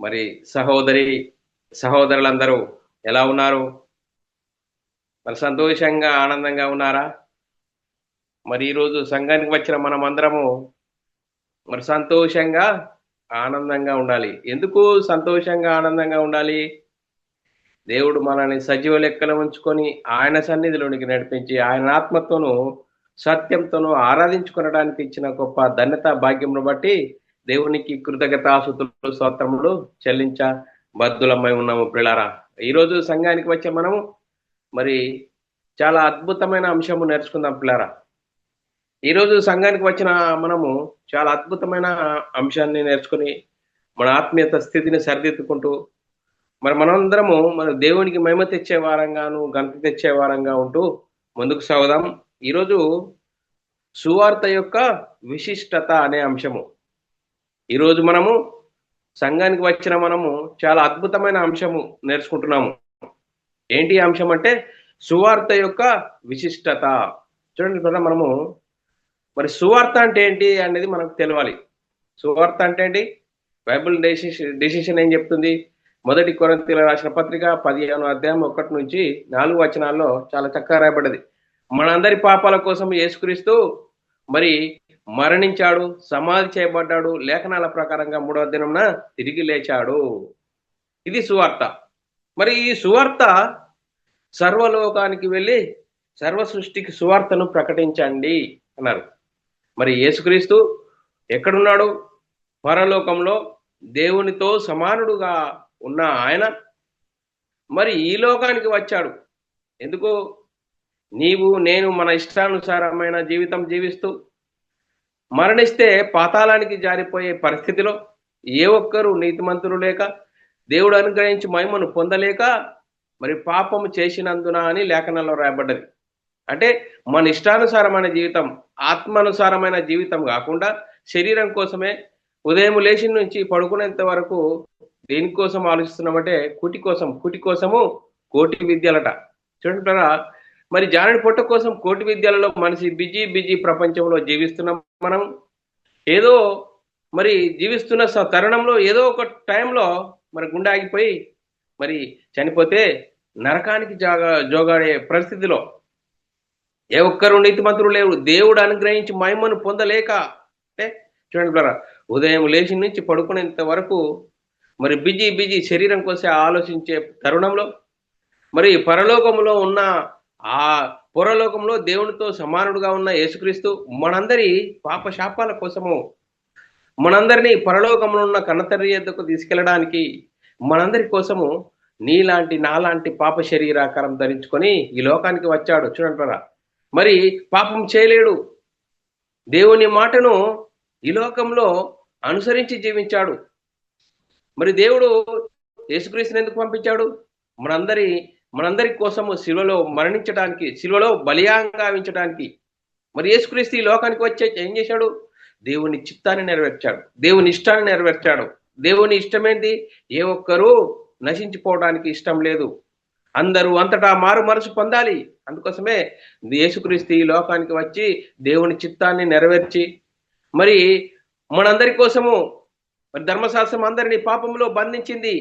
మరి సహోదరి సహోదరులందరూ ఎలా ఉన్నారు? మరి సంతోషంగా ఆనందంగా ఉన్నారా? మరి ఈరోజు సంఘానికి వచ్చిన మనం అందరము మరి సంతోషంగా ఆనందంగా ఉండాలి. ఎందుకు సంతోషంగా ఆనందంగా ఉండాలి? దేవుడు మనల్ని సజీవ లెక్కలో ఉంచుకొని ఆయన సన్నిధిలోనికి నడిపించి ఆయన ఆత్మతోనూ సత్యంతోనూ ఆరాధించుకొనడానికి ఇచ్చిన గొప్ప ధన్యత భాగ్యమును బట్టి దేవునికి కృతజ్ఞతాస్తుతులు స్తోత్రములు చెల్లించ బద్దులమై ఉన్నాము ప్రియులారా. ఈరోజు సంఘానికి వచ్చే మనము మరి చాలా అద్భుతమైన అంశము నేర్చుకుందాం పిల్లారా. ఈరోజు సంఘానికి వచ్చిన మనము చాలా అద్భుతమైన అంశాన్ని నేర్చుకుని మన ఆత్మీయత స్థితిని సరిదిద్దుకుంటూ మరి మనందరము మన దేవునికి మహిమ తెచ్చే వారంగాను ఘనత తెచ్చే వారంగా ఉంటూ ముందుకు సాగుదాం. ఈరోజు సువార్త యొక్క విశిష్టత అనే అంశము. ఈరోజు మనము సంఘానికి వచ్చిన మనము చాలా అద్భుతమైన అంశము నేర్చుకుంటున్నాము. ఏంటి అంశం అంటే సువార్త యొక్క విశిష్టత. చూడండి కదా, మనము మరి సువార్త అంటే ఏంటి అనేది మనకు తెలవాలి. సువార్త అంటే ఏంటి? బైబిల్ డెసిషన్ ఏం చెప్తుంది? మొదటి కొరింథీయులకు రాసిన పత్రిక 15వ అధ్యాయం 1 నుంచి 4 వచనాల్లో చాలా చక్కగా రాయబడ్డది. మనందరి పాపాల కోసం యేసుక్రీస్తు మరి మరణించాడు, సమాధి చేయబడ్డాడు, లేఖనాల ప్రకారంగా 3వ దినమున తిరిగి లేచాడు. ఇది సువార్త. మరి ఈ సువార్త సర్వలోకానికి వెళ్ళి సర్వ సృష్టికి సువార్తను ప్రకటించండి అన్నారు. మరి యేసుక్రీస్తు ఎక్కడున్నాడు? పరలోకంలో దేవునితో సమానుడుగా ఉన్న ఆయన మరి ఈ లోకానికి వచ్చాడు. ఎందుకు? నీవు నేను మన ఇష్టానుసారమైన జీవితం జీవిస్తూ మరణిస్తే పాతాళానికి జారిపోయే పరిస్థితిలో ఏ ఒక్కరూ నీతిమంతులు లేక దేవుడు అనుగ్రహించి మహిమను పొందలేక మరి పాపము చేసినందున అని లేఖనాల్లో రాయబడ్డది. అంటే మన ఇష్టానుసారమైన జీవితం, ఆత్మానుసారమైన జీవితం కాకుండా శరీరం కోసమే ఉదయం లేచి నుంచి పడుకునేంత వరకు దేనికోసం ఆలోచిస్తున్నామంటే కుటి కోసము కోటి విద్యలట. చూడంటారా, మరి జానడి పొట్ట కోసం కోటి విద్యలలో మనిషి బిజీ బిజీ ప్రపంచంలో జీవిస్తున్నాం. మనం ఏదో మరి జీవిస్తున్న తరుణంలో ఏదో ఒక టైంలో మరి గుండె ఆగిపోయి మరి చనిపోతే నరకానికి జోగాడే పరిస్థితిలో ఏ ఒక్కరు నీతిమంతులు లేరు, దేవుడు అనుగ్రహించి మహిమను పొందలేక. అంటే చూడండి బ్రదర్, ఉదయం లేచి నుంచి పడుకునేంత వరకు మరి బిజీ బిజీ శరీరం కోసం ఆలోచించే తరుణంలో మరి పరలోకంలో ఉన్న ఆ పురలోకంలో దేవునితో సమానుడుగా ఉన్న యేసుక్రీస్తు మనందరి పాప శాపాల కోసము మనందరినీ పరలోకంలో ఉన్న కన్నతల్లి యొద్దకు తీసుకెళ్ళడానికి మనందరి కోసము నీలాంటి నాలాంటి పాప శరీరాకారం ధరించుకొని ఈ లోకానికి వచ్చాడు. చూడండి, మరి పాపం చేయలేడు. దేవుని మాటను ఈ లోకంలో అనుసరించి జీవించాడు. మరి దేవుడు యేసుక్రీస్తుని ఎందుకు పంపించాడు? మనందరి కోసము శిలువలో మరణించడానికి, శిలువలో బలియాగా గావించడానికి. మరి యేసుక్రీస్తు ఈ లోకానికి వచ్చే ఏం చేశాడు? దేవుని చిత్తాన్ని నెరవేర్చాడు, దేవుని ఇష్టాన్ని నెరవేర్చాడు. దేవుని ఇష్టమేంటి? ఏ ఒక్కరూ నశించిపోవడానికి ఇష్టం లేదు, అందరూ అంతటా మారు మనసు పొందాలి. అందుకోసమే యేసుక్రీస్తు ఈ లోకానికి వచ్చి దేవుని చిత్తాన్ని నెరవేర్చి మరి మనందరి కోసము మరి ధర్మశాస్త్రం అందరినీ పాపంలో బంధించింది.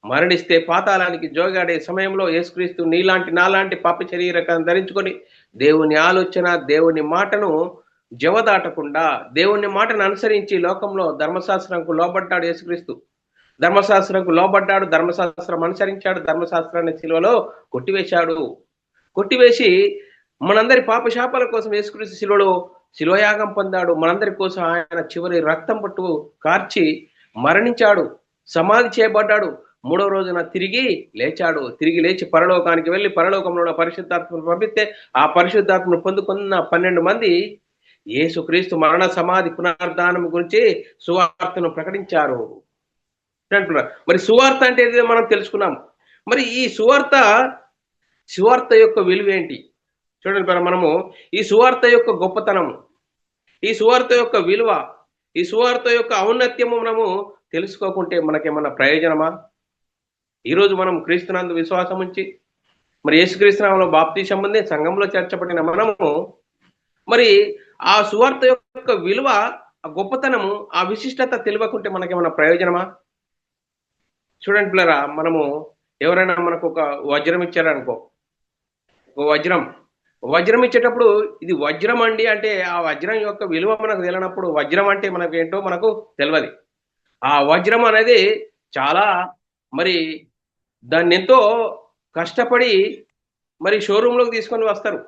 మరణిస్తే పాతాళానికి జోగాడే సమయంలో యేసుక్రీస్తు నీలాంటి నాలాంటి పాప శరీరకాన్ని ధరించుకొని దేవుని ఆలోచన, దేవుని మాటను జవదాటకుండా దేవుని మాటను అనుసరించి లోకంలో ధర్మశాస్త్రంకు లోబడ్డాడు. యేసుక్రీస్తు ధర్మశాస్త్రంకు లోబడ్డాడు, ధర్మశాస్త్రం అనుసరించాడు, ధర్మశాస్త్రాన్ని శిలువలో కొట్టివేసి మనందరి పాప శాపాల కోసం యేసుక్రీస్తు శిలువయాగం పొందాడు. మనందరి కోసం ఆయన చివరి రక్తం పట్టు కార్చి మరణించాడు, సమాధి చేయబడ్డాడు, 3వ రోజున తిరిగి లేచాడు. తిరిగి లేచి పరలోకానికి వెళ్ళి పరలోకంలో ఉన్న పరిశుద్ధాత్మను పంపిస్తే ఆ పరిశుద్ధాత్మను పొందుకున్న 12 మంది యేసుక్రీస్తు మరణ సమాధి పునరుద్ధానం గురించి సువార్తను ప్రకటించారు అంటున్నారు. మరి సువార్త అంటే ఏదో మనం తెలుసుకున్నాం. మరి ఈ సువార్త యొక్క విలువ ఏంటి? చూడండి, మనము ఈ సువార్త యొక్క గొప్పతనము, ఈ సువార్త యొక్క విలువ, ఈ సువార్త యొక్క ఔన్నత్యము మనము తెలుసుకోకుంటే మనకేమన్నా ప్రయోజనమా? ఈరోజు మనం క్రీస్తునందు విశ్వాసం ఉంచి మరి యేసుక్రీస్తునామములో బాప్తీసం పొంది సంఘంలో చేర్చబడిన మనము మరి ఆ సువార్త యొక్క విలువ, ఆ గొప్పతనము, ఆ విశిష్టత తెలియకుంటే మనకేమన్నా ప్రయోజనమా? చూడండి పిల్లరా, మనము ఎవరైనా మనకు ఒక వజ్రం ఇచ్చారనుకో, ఒక వజ్రం ఇచ్చేటప్పుడు ఇది వజ్రం అండి అంటే ఆ వజ్రం యొక్క విలువ మనకు తెలియనప్పుడు వజ్రం అంటే మనకు ఏంటో మనకు తెలియదు. ఆ వజ్రం అనేది చాలా మరి దాన్ని ఎంతో కష్టపడి మరి షోరూంలోకి తీసుకొని వస్తారు.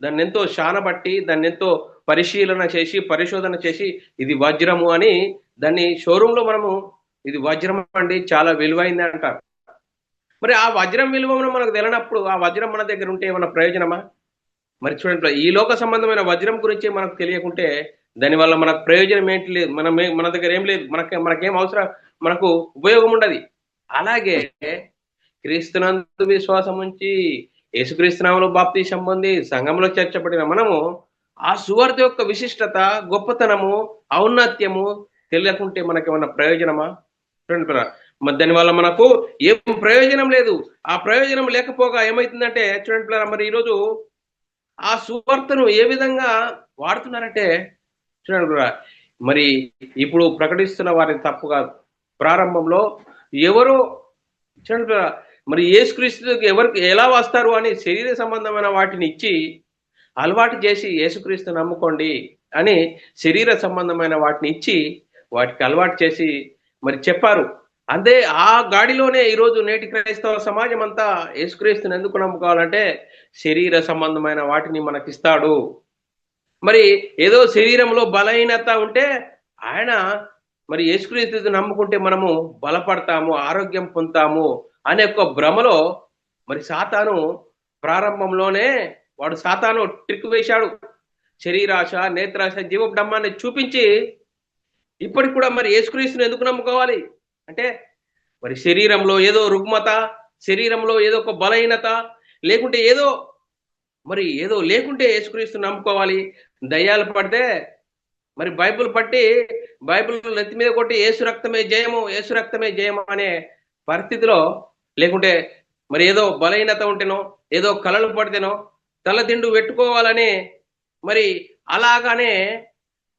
దాన్ని ఎంతో శానబట్టి దాన్ని ఎంతో పరిశీలన చేసి పరిశోధన చేసి ఇది వజ్రము అని దాన్ని షోరూంలో మనము ఇది వజ్రం అండి చాలా విలువైంది అంటారు. మరి ఆ వజ్రం విలువను మనకు తెలియనప్పుడు ఆ వజ్రం మన దగ్గర ఉంటే ఏమైనా ప్రయోజనమా? మరి చూడండి, ఈ లోక సంబంధమైన వజ్రం గురించి మనకు తెలియకుంటే దానివల్ల మనకు ప్రయోజనం ఏంటి లేదు. మన దగ్గర ఏం లేదు, మనకేం అవసరం, మనకు ఉపయోగం ఉండదు. అలాగే క్రీస్తునందు విశ్వాసం ఉంచి యేసుక్రీస్తునామలో బాప్తీసం పొంది సంఘంలో చేర్చబడిన మనము ఆ సువార్త యొక్క విశిష్టత, గొప్పతనము, ఔన్నత్యము తెలియకుంటే మనకేమన్నా ప్రయోజనమా? చూడండి, దానివల్ల మనకు ఏం ప్రయోజనం లేదు. ఆ ప్రయోజనం లేకపోగా ఏమైతుందంటే చూడండి మరి ఈరోజు ఆ సువార్తను ఏ విధంగా వాడుతున్నారంటే చూడండి మరి ఇప్పుడు ప్రకటిస్తున్న వారిని తప్పు కాదు. ప్రారంభంలో ఎవరో చూడండి మరి యేసుక్రీస్తుకి ఎవరికి ఎలా వస్తారు అని శరీర సంబంధమైన వాటిని ఇచ్చి అలవాటు చేసి యేసుక్రీస్తు నమ్ముకోండి అని శరీర సంబంధమైన వాటిని ఇచ్చి వాటికి అలవాటు చేసి మరి చెప్పారు. అదే ఆ గాడిలోనే ఈరోజు నేటి క్రైస్తవ సమాజం అంతా యేసుక్రీస్తుని ఎందుకు నమ్ముకోవాలంటే శరీర సంబంధమైన వాటిని మనకిస్తాడు. మరి ఏదో శరీరంలో బలహీనత ఉంటే ఆయన మరి యేసుక్రీస్తు నమ్ముకుంటే మనము బలపడతాము, ఆరోగ్యం పొందుతాము అనే ఒక భ్రమలో మరి సాతాను ప్రారంభంలోనే సాతాను ట్రిక్ వేశాడు. శరీరాశ, నేత్రాశ, జీవపు డమ్మాన్ని చూపించి ఇప్పటికి కూడా మరి యేసుక్రీస్తుని ఎందుకు నమ్ముకోవాలి అంటే మరి శరీరంలో ఏదో రుగ్మత, శరీరంలో ఏదో ఒక బలహీనత లేకుంటే ఏదో లేకుంటే యేసుక్రీస్తుని నమ్ముకోవాలి. దయ్యాలు పడితే మరి బైబిల్ పట్టి బైబిల్ నెత్తి మీద కొట్టి యేసు రక్తమే జయము, యేసు రక్తమే జయము అనే పరిస్థితిలో లేకుంటే మరి ఏదో బలహీనత ఉంటేనో ఏదో కలలు పడితేనో తలదిండు పెట్టుకోవాలని మరి అలాగానే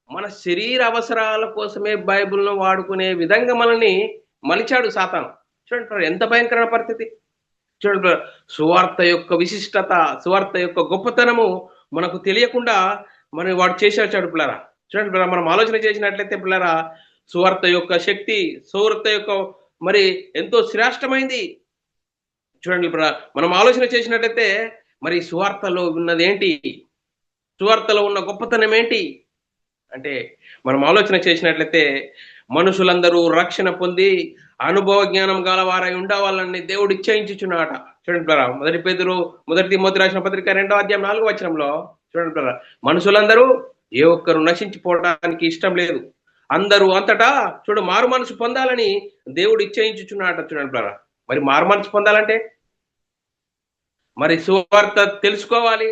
మన శరీర అవసరాల కోసమే బైబిల్ను వాడుకునే విధంగా మనల్ని మలిచాడు సాతాను. చూడండి ఎంత భయంకరమైన పరిస్థితి. చూడండి సువార్త యొక్క విశిష్టత, సువార్త యొక్క గొప్పతనము మనకు తెలియకుండా మరి వాడు చేసేవాడు పిల్లరా. చూడండి మనం ఆలోచన చేసినట్లయితే పిల్లరా, సువార్త యొక్క శక్తి, సువార్త యొక్క మరి ఎంతో శ్రేష్టమైంది. చూడండి మనం ఆలోచన చేసినట్లయితే మరి సువార్తలో ఉన్నది ఏంటి, సువార్తలో ఉన్న గొప్పతనం ఏంటి అంటే మనం ఆలోచన చేసినట్లయితే మనుషులందరూ రక్షణ పొంది అనుభవ జ్ఞానం గలవారై ఉండవాలని దేవుడు ఇచ్చయించుచున్నాట. చూడండి మొదటి పేతురు, మొదటి తిమోతి రాసిన పత్రిక 2వ అధ్యాయం 4వ వచనంలో చూడండి మనుషులందరూ ఏ ఒక్కరు నశించిపోవడానికి ఇష్టం లేదు, అందరూ అంతటా మారు మనసు పొందాలని దేవుడు ఇచ్చయించుచున్నాట. చూడండి మరి మారు మనసు పొందాలంటే మరి సువార్త తెలుసుకోవాలి,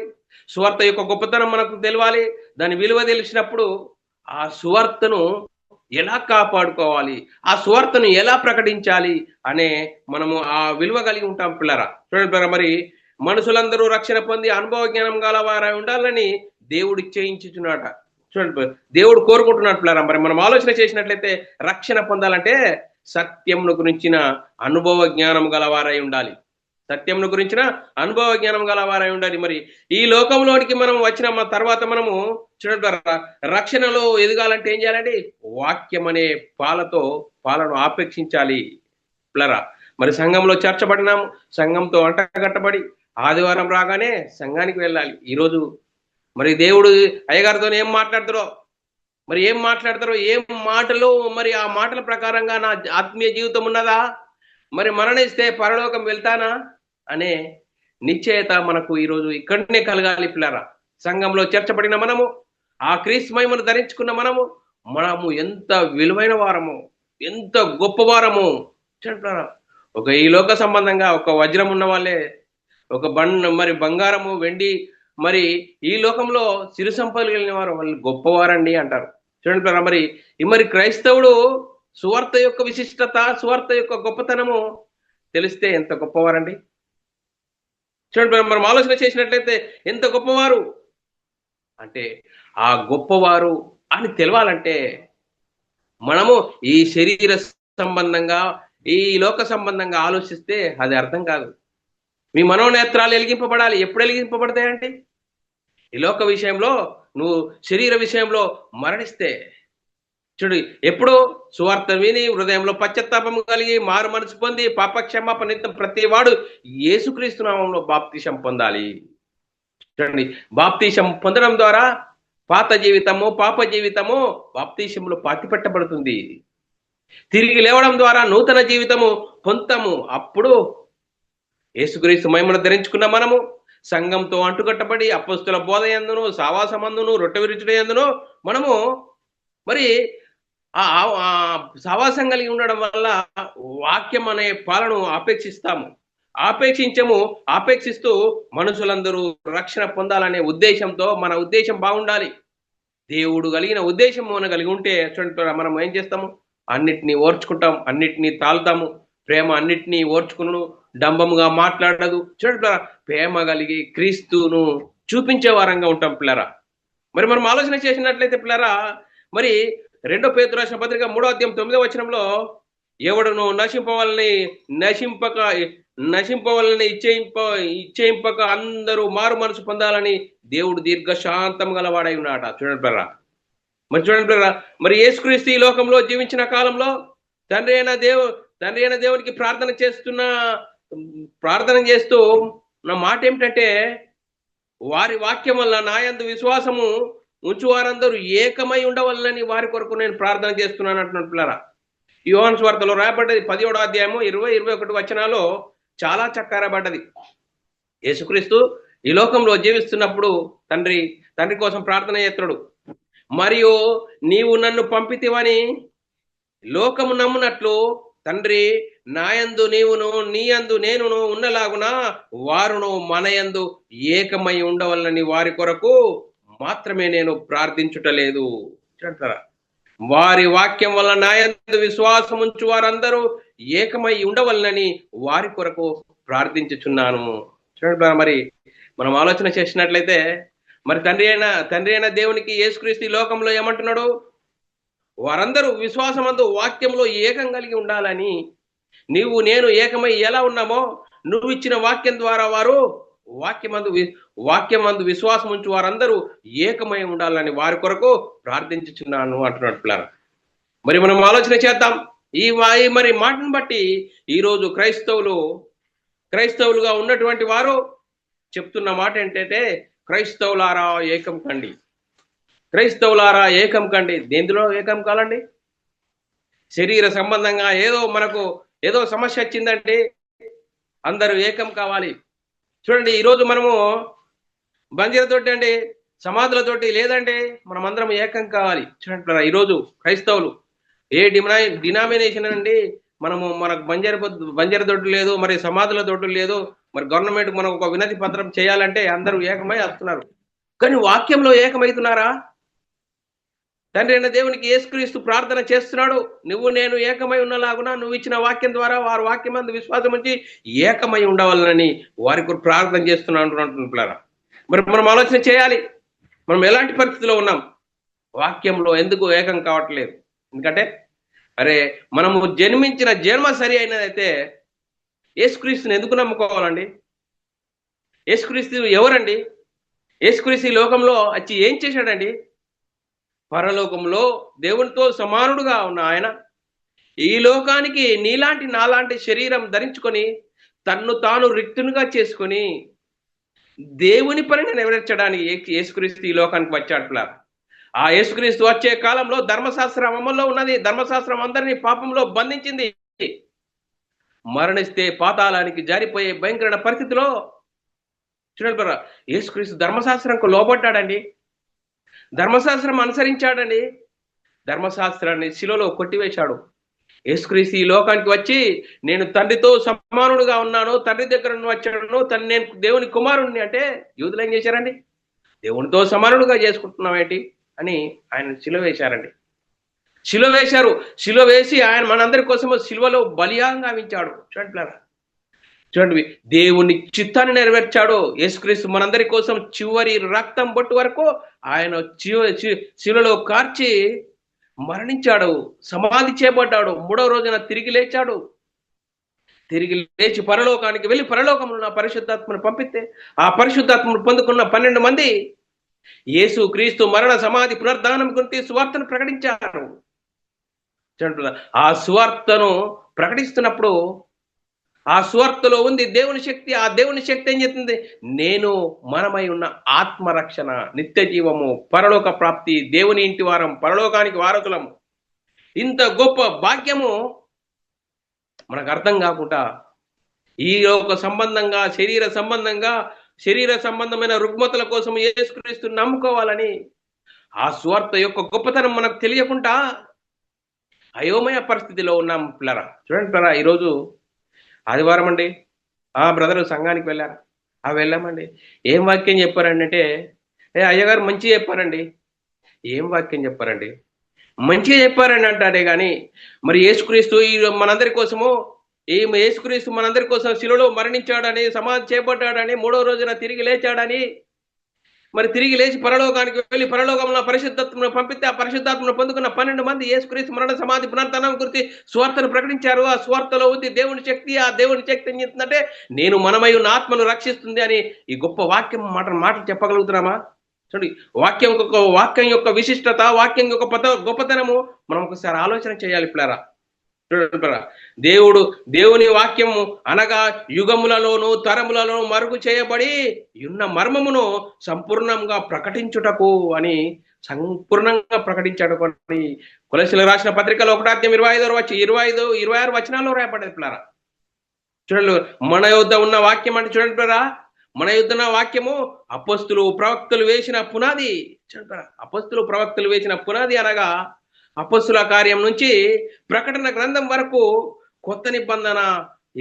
సువార్త యొక్క గొప్పతనం మనకు తెలియాలి. దాని విలువ తెలిసినప్పుడు ఆ సువార్తను ఎలా కాపాడుకోవాలి, ఆ సువార్తను ఎలా ప్రకటించాలి అనే మనము ఆ విలువ కలిగి ఉంటాం పిల్లరా. చూడండి మరి మనుషులందరూ రక్షణ పొంది అనుభవ జ్ఞానం గలవారై ఉండాలని దేవుడు చేయించుచున్నాట. చూడండి దేవుడు కోరుకుంటున్నాడు పిల్లరా. మరి మనం ఆలోచన చేసినట్లయితే రక్షణ పొందాలంటే సత్యమును గురించిన అనుభవ జ్ఞానం గలవారై ఉండాలి, సత్యమును గురించిన అనుభవ జ్ఞానం గలవారై ఉండాలి. మరి ఈ లోకంలోనికి మనం వచ్చిన తర్వాత మనము చూడండి రక్షణలో ఎదగాలంటే ఏం చేయాలండి? వాక్యం అనే పాలను ఆపేక్షించాలి పిల్లరా. మరి సంఘంలో చేర్చబడినాము, సంఘంతో అంటగట్టబడి ఆదివారం రాగానే సంఘానికి వెళ్ళాలి. ఈరోజు మరి దేవుడు అయ్యగారితో ఏం మాట్లాడతారో ఏం మాటలు మరి ఆ మాటల ప్రకారంగా నా ఆత్మీయ జీవితం ఉన్నదా, మరి మరణిస్తే పరలోకం వెళ్తానా అనే నిశ్చయత మనకు ఈరోజు ఇక్కడనే కలగాలి పిల్లరా. సంఘంలో చేర్చబడిన మనము, ఆ క్రీస్తు మహిమను ధరించుకున్న మనము ఎంత విలువైన వారము, ఎంత గొప్ప వారము. ఒక ఈ లోక సంబంధంగా ఒక వజ్రం ఉన్న వాళ్ళే, ఒక మరి బంగారము, వెండి, మరి ఈ లోకంలో సిరి సంపదలు కలిగిన వారు వాళ్ళు గొప్పవారండి అంటారు. చూడండి మరి క్రైస్తవుడు సువార్త యొక్క విశిష్టత, సువార్త యొక్క గొప్పతనము తెలిస్తే ఎంత గొప్పవారండి. చూడండి మనం ఆలోచన చేసినట్లయితే ఎంత గొప్పవారు అంటే ఆ గొప్పవారు అని తెలవాలంటే మనము ఈ శరీర సంబంధంగా ఈ లోక సంబంధంగా ఆలోచిస్తే అది అర్థం కాదు. మీ మనోనేత్రాలు వెలిగింపబడాలి. ఎప్పుడు వెలిగింపబడతాయండి? ఈ లోక విషయంలో, నువ్వు శరీర విషయంలో మరణిస్తే. చూడు, ఎప్పుడు సువార్త విని హృదయంలో పశ్చాత్తాపము కలిగి మారు మనసు పొంది పాపక్షమాపణ నిమిత్తం ప్రతి వాడు యేసుక్రీస్తు నామంలో బాప్తిసం పొందాలి. చూడండి, బాప్తిసం పొందడం ద్వారా పాత జీవితము, పాప జీవితము బాప్తిసంలో పాతిపెట్టబడుతుంది. తిరిగి లేవడం ద్వారా నూతన జీవితము పొందుతాము. అప్పుడు యేసుక్రీస్తు మహిమను ధరించుకున్న మనము సంఘంతో అంటుకట్టబడి అపొస్తలుల బోధ యందును, సావాసమందును, రొట్టె విరుచుట యందును మనము మరి ఆ సావాసం కలిగి ఉండడం వల్ల వాక్యం అనే పాలను ఆపేక్షిస్తూ మనుషులందరూ రక్షణ పొందాలనే ఉద్దేశంతో, మన ఉద్దేశం బాగుండాలి. దేవుడు కలిగిన ఉద్దేశం మనం కలిగి ఉంటే మనం ఏం చేస్తాము? అన్నిటినీ ఓర్చుకుంటాం, అన్నిటినీ తాళ్తాము. ప్రేమ అన్నిటినీ ఓర్చుకును, డంబముగా మాట్లాడదు. చూడండి, ప్రేమ కలిగి క్రీస్తును చూపించే వారంగా ఉంటాం పిల్లరా. మరి మనం ఆలోచన చేసినట్లయితే పిల్లరా, మరి 2 పేతురు రాసిన పత్రిక 3వ అధ్యాయం 9వ వచనంలో, ఎవడును నశింపవలని ఇచ్చేయింపక అందరూ మారు మనసు పొందాలని దేవుడు దీర్ఘశాంతం గలవాడై ఉన్నాట. చూడండి పిల్లరా, మరి యేసుక్రీస్తు ఈ లోకంలో జీవించిన కాలంలో తండ్రి అయిన దేవునికి ప్రార్థన చేస్తూ నా మాట ఏమిటంటే, వారి వాక్యం వల్ల నాయందు విశ్వాసము ఉంచు వారందరూ ఏకమై ఉండవల్లని వారి కొరకు నేను ప్రార్థన చేస్తున్నాను అంటున్నాను పిల్లరా. యోహాను సువార్తలో రాయబడ్డది 17వ అధ్యాయము 20-21 వచనాల్లో చాలా చక్కగా రాయబడ్డది. యేసుక్రీస్తు ఈ లోకంలో జీవిస్తున్నప్పుడు తండ్రి కోసం ప్రార్థన చేస్తున్నాడు. మరియు నీవు నన్ను పంపితివని లోకము నమ్మునట్లు తండ్రి నాయందు నీవును, నీయందు నేనును ఉన్నలాగున వారును మనయందు ఏకమై ఉండవల్లని వారి కొరకు మాత్రమే నేను ప్రార్థించుటలేదు. అంటారా, వారి వాక్యం వల్ల నాయందు విశ్వాసం ఉంచు వారందరూ ఏకమై ఉండవలనని వారి కొరకు ప్రార్థించుచున్నాను. చూడండి, మరి మనం ఆలోచన చేసినట్లయితే, మరి తండ్రి అయిన దేవునికి యేసుక్రీస్తు లోకంలో ఏమంటున్నాడు? వారందరూ విశ్వాసమందు వాక్యంలో ఏకం కలిగి ఉండాలని. నీవు నేను ఏకమై ఎలా ఉన్నామో, నువ్వు ఇచ్చిన వాక్యం ద్వారా వారు వాక్యమందు విశ్వాసం ఉంచి వారందరూ ఏకమై ఉండాలని వారి కొరకు ప్రార్థించుచున్నాను అంటున్నాడు పిల్లరా. మరి మనం ఆలోచన చేద్దాం. మరి మాటను బట్టి ఈరోజు క్రైస్తవులుగా ఉన్నటువంటి వారు చెప్తున్న మాట ఏంటంటే, క్రైస్తవులారా ఏకం కండి, క్రైస్తవులారా ఏకం కండి. దేందులో ఏకం కాలండి? శరీర సంబంధంగా మనకు ఏదో సమస్య వచ్చిందంటే అందరూ ఏకం కావాలి. చూడండి, ఈరోజు మనము బంజీలతోటి అండి, సమాధులతోటి లేదంటే మనం అందరం ఏకం కావాలి. చూడండి, ఈరోజు క్రైస్తవులు ఏ డినామినేషన్ అండి, మనకు బంజర దొడ్డు లేదు, మరి సమాధుల దొడ్డు లేదు, మరి గవర్నమెంట్ మనం ఒక వినతి పత్రం చేయాలంటే అందరూ ఏకమై వస్తున్నారు. కానీ వాక్యంలో ఏకమవుతున్నారా? తండ్రి అయిన దేవునికి యేసుక్రీస్తు ప్రార్థన చేస్తున్నాడు, నువ్వు నేను ఏకమై ఉన్నలాగున నువ్వు ఇచ్చిన వాక్యం ద్వారా వారి వాక్యం అందు విశ్వాసం ఉంచి ఏకమై ఉండవాలని వారి కొరకు ప్రార్థన చేస్తున్నాను అంటున్నారా. మరి మనం ఆలోచన చేయాలి, మనం ఎలాంటి పరిస్థితిలో ఉన్నాం? వాక్యంలో ఎందుకు ఏకం కావట్లేదు? ఎందుకంటే మనము జన్మించిన జన్మ సరి అయినదైతే యేసుక్రీస్తుని ఎందుకు నమ్ముకోవాలండి? యేసుక్రీస్తు ఎవరండి? యేసుక్రీస్తు లోకంలో వచ్చి ఏం చేశాడండి? పరలోకంలో దేవునితో సమానుడుగా ఉన్న ఆయన ఈ లోకానికి నాలాంటి శరీరం ధరించుకొని తన్ను తాను రిక్తునిగా చేసుకొని దేవుని పనిని నెరవేర్చడానికి యేసుక్రీస్తు ఈ లోకానికి వచ్చాడు. ఆ యేసుక్రీస్తు వచ్చే కాలంలో ధర్మశాస్త్రం అమల్లో ఉన్నది. ధర్మశాస్త్రం అందరినీ పాపంలో బంధించింది. మరణిస్తే పాతాళానికి జారిపోయే భయంకరమైన పరిస్థితిలో చూడండి, యేసుక్రీస్తు ధర్మశాస్త్రంకు లోబడ్డాడండి, ధర్మశాస్త్రం అనుసరించాడండి, ధర్మశాస్త్రాన్ని శిలువలో కొట్టివేశాడు. యేసుక్రీస్తు ఈ లోకానికి వచ్చి నేను తండ్రితో సమానుడుగా ఉన్నాను, తండ్రి దగ్గర వచ్చాను, నేను దేవుని కుమారుణ్ణి అంటే యూదులు ఏం చేశారండి? దేవునితో సమానుడుగా చేసుకుంటున్నామేంటి అని ఆయన శిలువ వేశారండి. శిలువ వేసి ఆయన మనందరి కోసము శిలువలో బలియాగంగా గావించాడు. చూడండి, దేవుని చిత్తాన్ని నెరవేర్చాడు. యేసుక్రీస్తు మనందరి కోసం చివరి రక్తం బొట్టు వరకు ఆయన శిలువలో కార్చి మరణించాడు, సమాధి చేయబడ్డాడు, 3వ రోజున తిరిగి లేచాడు. తిరిగి లేచి పరలోకానికి వెళ్ళి పరలోకంలో నా పరిశుద్ధాత్మను పంపిస్తే ఆ పరిశుద్ధాత్మను పొందుకున్న 12 మంది యేసు క్రీస్తు మరణ సమాధి పునర్ధానం గురించి సువార్తను ప్రకటించారు. ఆ సువార్తను ప్రకటిస్తున్నప్పుడు ఆ సువార్తలో ఉంది దేవుని శక్తి. ఆ దేవుని శక్తి ఏం చెప్తుంది? నేను మనమై ఉన్న ఆత్మరక్షణ, నిత్య జీవము, పరలోక ప్రాప్తి, దేవుని ఇంటి వారం, పరలోకానికి వారసులము. ఇంత గొప్ప భాగ్యము మనకు అర్థం కాకుండా ఈ లోక సంబంధంగా, శరీర సంబంధమైన రుగ్మతల కోసం యేసుక్రీస్తు నమ్ముకోవాలని ఆ సువార్త యొక్క గొప్పతనం మనకు తెలియకుండా అయోమయ పరిస్థితిలో ఉన్నాం పిల్లరా. చూడండి పిల్లరా, ఈరోజు ఆదివారం అండి, బ్రదరు సంఘానికి వెళ్ళారా? వెళ్ళామండి. ఏం వాక్యం చెప్పారండి అంటే, అయ్యగారు మంచిగా చెప్పారండి. ఏం వాక్యం చెప్పారండి? మంచిగా చెప్పారండి అంటారే కానీ మరి యేసుక్రీస్తు మనందరి కోసము యేసుక్రీస్తు మనందరి కోసం శిలువలో మరణించాడని, సమాధి చేయబడ్డాడని, 3వ రోజున తిరిగి లేచాడని, మరి తిరిగి లేచి పరలోకానికి వెళ్ళి పరలోకంలో పరిశుద్ధాత్మను పంపిస్తే ఆ పరిశుద్ధాత్మను పొందుకున్న 12 మంది యేసుక్రీస్తు మరణ సమాధి పునరుత్థానం గురించి సువార్తను ప్రకటించారు. ఆ సువార్తలో ఉంది దేవుని శక్తి. ఆ దేవుని శక్తి ఏం చెప్తుందంటే నేను మనమై ఉన్న ఆత్మను రక్షిస్తుంది అని ఈ గొప్ప వాక్యం మాటలు చెప్పగలుగుతున్నామా? చూడండి, వాక్యం యొక్క విశిష్టత, వాక్యం యొక్క గొప్పతనము మనం ఒకసారి ఆలోచన చేయాలి పిల్లరా. దేవుని వాక్యము అనగా యుగములలోను తరములలోను మరుగు చేయబడి ఉన్న మర్మమును సంపూర్ణంగా ప్రకటించుటకు అని సంపూర్ణంగా ప్రకటించటకు అని కొలసీలకు రాసిన పత్రికలో 1:25-26 వచనాల్లో రాయబడ్డది పిల్లరా. చూడండి, మన యొద్ద ఉన్న వాక్యం అంటే చూడండి పిల్లరా, మన యొద్ద ఉన్న వాక్యము అపొస్తలులు ప్రవక్తలు వేసిన పునాది. అపొస్తలులు ప్రవక్తలు వేసిన పునాది అనగా అపొస్తలుల కార్యం నుంచి ప్రకటన గ్రంథం వరకు కొత్త నిబంధన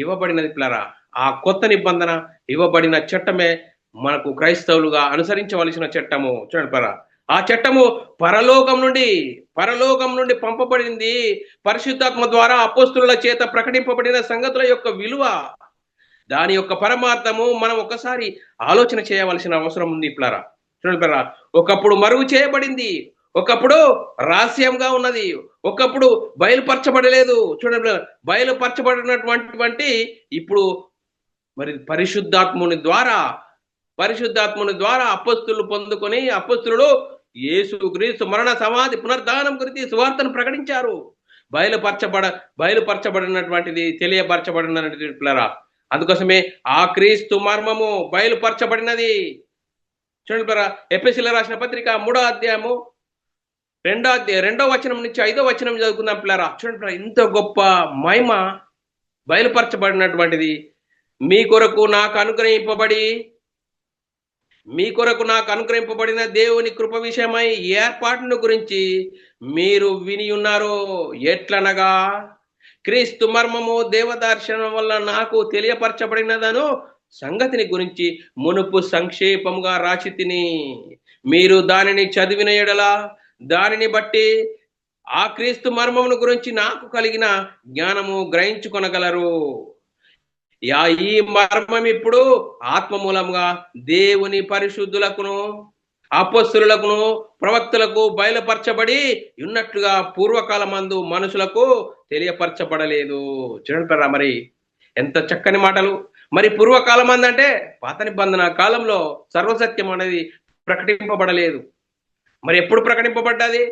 ఇవ్వబడినది పిల్లరా. ఆ కొత్త నిబంధన ఇవ్వబడిన చట్టమే మనకు క్రైస్తవులుగా అనుసరించవలసిన చట్టము. చూడండి పిల్లరా, ఆ చట్టము పరలోకం నుండి పంపబడింది. పరిశుద్ధాత్మ ద్వారా అపొస్తలుల చేత ప్రకటింపబడిన సంగతుల యొక్క విలువ, దాని యొక్క పరమార్థము మనం ఒకసారి ఆలోచన చేయవలసిన అవసరం ఉంది పిల్లరా. చూడండి పిల్లరా, ఒకప్పుడు మరుగు చేయబడింది, ఒకప్పుడు రహస్యంగా ఉన్నది, ఒకప్పుడు బయలుపరచబడలేదు. చూడండి, బయలుపరచబడినటువంటి ఇప్పుడు మరి పరిశుద్ధాత్ముని ద్వారా అపొస్తలులు పొందుకొని అపొస్తలులు యేసుక్రీస్తు మరణ సమాధి పునరుద్ధానం గురించి సువార్తను ప్రకటించారు. బయలుపరచబడినటువంటిది తెలియపరచబడినటువంటి పిల్లరా. అందుకోసమే ఆ క్రీస్తు మర్మము బయలుపరచబడినది. చూడండి పిల్లరా, ఎఫెసీయులకు రాసిన పత్రిక 3వ అధ్యాయము 2వ వచనం నుంచి 5వ వచనం చదువుకుందాం పిల్లరా. చూడండి పిల్లరా, ఇంత గొప్ప మహిమ బయలుపరచబడినటువంటిది మీ కొరకు నాకు అనుగ్రహింపబడిన దేవుని కృప విషయమై ఏర్పాటును గురించి మీరు విని ఉన్నారు. ఎట్లనగా క్రీస్తు మర్మము దేవదర్శనం వల్ల నాకు తెలియపరచబడినదను సంగతిని గురించి మునుపు సంక్షేపంగా రాసి తిని, మీరు దానిని చదివిన ఎడల దానిని బట్టి ఆ క్రీస్తు మర్మమును గురించి నాకు కలిగిన జ్ఞానము గ్రహించుకొనగలరు. ఈ మర్మం ఇప్పుడు ఆత్మ మూలంగా దేవుని పరిశుద్ధులకును అపొస్తలులకును ప్రవక్తలకు బయలుపరచబడి ఉన్నట్లుగా పూర్వకాలమందు మనుషులకు తెలియపరచబడలేదు. చూడండి మరి ఎంత చక్కని మాటలు. మరి పూర్వకాలమందు అంటే పాత నిబంధన కాలంలో సర్వసత్యం అనేది ప్రకటింపబడలేదు. మరి ఎప్పుడు ప్రకటింపబడ్డది?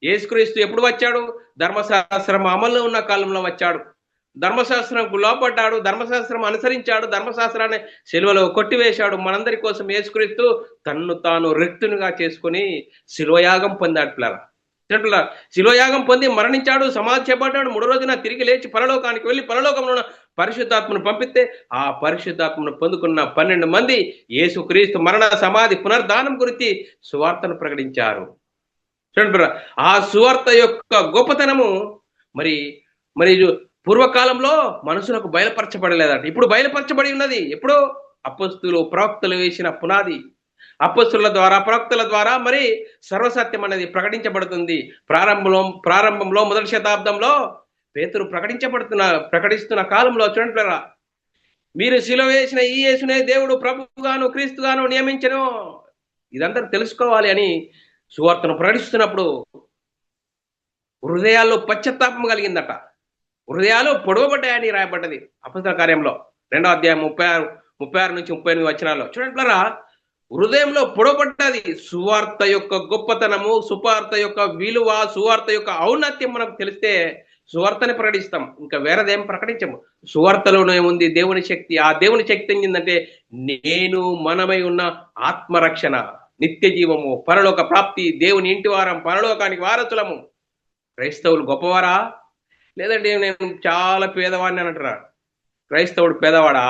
యేసుక్రీస్తు ఎప్పుడు వచ్చాడు? ధర్మశాస్త్రం అమల్లో ఉన్న కాలంలో వచ్చాడు. ధర్మశాస్త్రంకు లోపడ్డాడు, ధర్మశాస్త్రం అనుసరించాడు, ధర్మశాస్త్రాన్ని సిలువలో కొట్టివేశాడు. మనందరి కోసం యేసుక్రీస్తు తన్ను తాను రిక్తునిగా చేసుకుని శిలువయాగం పొందాడు పిల్లరా. శిలువయాగం పొంది మరణించాడు, సమాధి చేయబడ్డాడు. 3వ రోజున తిరిగి లేచి పరలోకానికి వెళ్ళి పరలోకంలో పరిశుద్ధాత్మను పంపిస్తే ఆ పరిశుద్ధాత్మను పొందుకున్న 12 మంది యేసుక్రీస్తు మరణ సమాధి పునరుద్ధానం గురించి సువార్తను ప్రకటించారు. చూడండి, ఆ సువార్త యొక్క గొప్పతనము మరి పూర్వకాలంలో మనుషులకు బయలుపరచబడలేదట. ఇప్పుడు బయలుపరచబడి ఉన్నది. ఎప్పుడు? అపొస్తలులు ప్రవక్తలు వేసిన పునాది. అపొస్తలుల ద్వారా ప్రవక్తల ద్వారా మరి సర్వసత్యం అనేది ప్రకటించబడుతుంది. ప్రారంభంలో 1వ శతాబ్దంలో పేతురు ప్రకటిస్తున్న కాలంలో చూడండి, మీరు సిలువ వేసిన ఈ యేసునే దేవుడు ప్రభుగాను క్రీస్తుగాను నియమించను. ఇదంతా తెలుసుకోవాలి అని సువార్తను ప్రకటిస్తున్నప్పుడు హృదయాల్లో పశ్చాత్తాపం కలిగిందట. హృదయాలు పొడవబడ్డాయని రాయబడ్డది అపొస్తలుల కార్యంలో 2వ అధ్యాయం 36 నుంచి 38 వచనాల్లో. చూడండి ప్రియులారా, హృదయంలో పొడవబడ్డది. సువార్త యొక్క గొప్పతనము, సువార్త యొక్క విలువ, సువార్త యొక్క ఔన్నత్యం మనకు తెలిస్తే సువార్తని ప్రకటిస్తాం, ఇంకా వేరేదేం ప్రకటించము. సువార్తలోనే ఉంది దేవుని శక్తి. ఆ దేవుని శక్తి ఏంటంటే నేను మనమై ఉన్న ఆత్మరక్షణ, నిత్య జీవము, పరలోక ప్రాప్తి, దేవుని ఇంటి వారం, పరలోకానికి వారసులము. క్రైస్తవులు గొప్పవారా? లేదంటే నేను చాలా పేదవాడిని అని అంటారా? క్రైస్తవుడు పేదవాడా?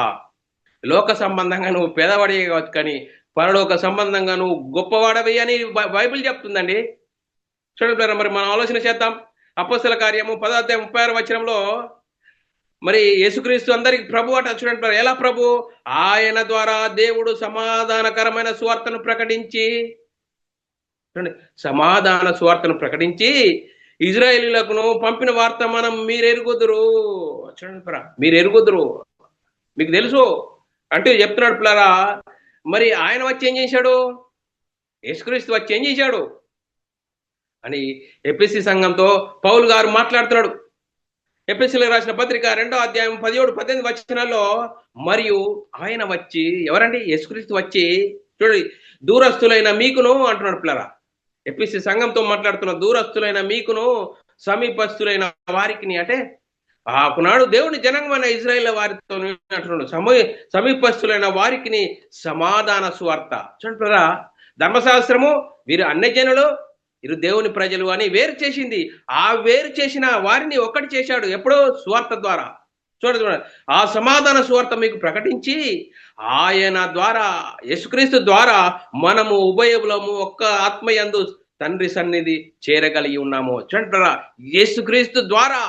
లోక సంబంధంగా నువ్వు పేదవాడి కావచ్చు, కానీ పరలోక సంబంధంగా నువ్వు గొప్పవాడవి అని బైబిల్ చెప్తుందండి. చూడండి, మరి మనం ఆలోచన చేద్దాం. అపొస్తలుల కార్యము 10వ అధ్యాయం 36 వచనంలో మరి యేసుక్రీస్తు అందరికి ప్రభు అట. చూడండి, ఎలా ప్రభు? ఆయన ద్వారా దేవుడు సమాధానకరమైన సువార్తను ప్రకటించి, చూడండి, సమాధాన సువార్తను ప్రకటించి ఇజ్రాయేలీయులకు పంపిన వార్త మనం మీరెరుగుదురు. చూడండి, మీరెరుగుదురు, మీకు తెలుసు అంటే చెప్తున్నాడు పిల్లరా. మరి ఆయన వచ్చి ఏం చేశాడు? యేసుక్రీస్తు వచ్చి ఏం చేశాడు అని ఎఫెసీ సంఘంతో పౌలు గారు మాట్లాడుతున్నాడు. ఎఫెసీలకు రాసిన పత్రిక 2వ అధ్యాయం 17-18 వచనాల్లో, మరియు ఆయన వచ్చి, ఎవరండి? యేసుక్రీస్తు వచ్చి, చూడండి, దూరస్తులైన మీకును అంటున్నాడు పిల్లరా. ఎఫెసీ సంఘంతో మాట్లాడుతున్న దూరస్తులైన మీకును సమీపస్తులైన వారికి, అంటే ఆకునాడు దేవుని జనంగమైన ఇజ్రాయేల్ వారితో అంటున్నాడు, సమీపస్తులైన వారికి సమాధాన సువార్త. చూడండి, ధర్మశాస్త్రము వీరు అన్యజనులు, వీరు దేవుని ప్రజలు అని వేరు చేసింది. ఆ వేరు చేసిన వారిని ఒక్కటి చేశాడు. ఎప్పుడో? సువార్త ద్వారా. చూడండి, ఆ సమాధాన సువార్త మీకు ప్రకటించి ఆయన ద్వారా, యేసుక్రీస్తు ద్వారా మనము ఉభయములము ఒక్క ఆత్మయందు తండ్రి సన్నిధి చేరగలిగి ఉన్నాము. చూడండి, యేసుక్రీస్తు ద్వారా,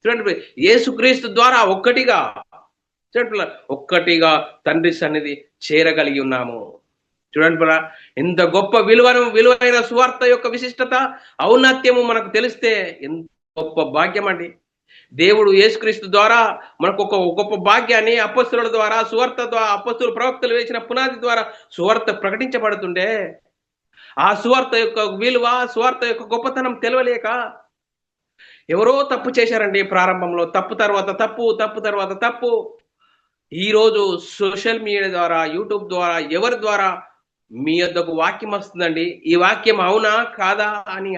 చూడండి, యేసుక్రీస్తు ద్వారా ఒక్కటిగా, చూడండి, ఒక్కటిగా తండ్రి సన్నిధి చేరగలిగి ఉన్నాము. చూడండి, ఎంత గొప్ప విలువైన సువార్త యొక్క విశిష్టత, ఔన్నత్యము మనకు తెలిస్తే ఎంత గొప్ప భాగ్యం అండి. దేవుడు యేసుక్రీస్తు ద్వారా మనకు ఒక గొప్ప భాగ్యాన్ని అపొస్తలుల ద్వారా, సువార్త ద్వారా, అపొస్తలులు ప్రవక్తలు వేసిన పునాది ద్వారా సువార్త ప్రకటించబడుతుండే, ఆ సువార్త యొక్క విలువ, సువార్త యొక్క గొప్పతనం తెలవలేక ఎవరో తప్పు చేశారండి ప్రారంభంలో. తప్పు తర్వాత తప్పు, తప్పు తర్వాత తప్పు. ఈరోజు సోషల్ మీడియా ద్వారా, యూట్యూబ్ ద్వారా, ఎవరి ద్వారా మీ యొద్దకు వాక్యం వస్తుందండి. ఈ వాక్యం అవునా కాదా అని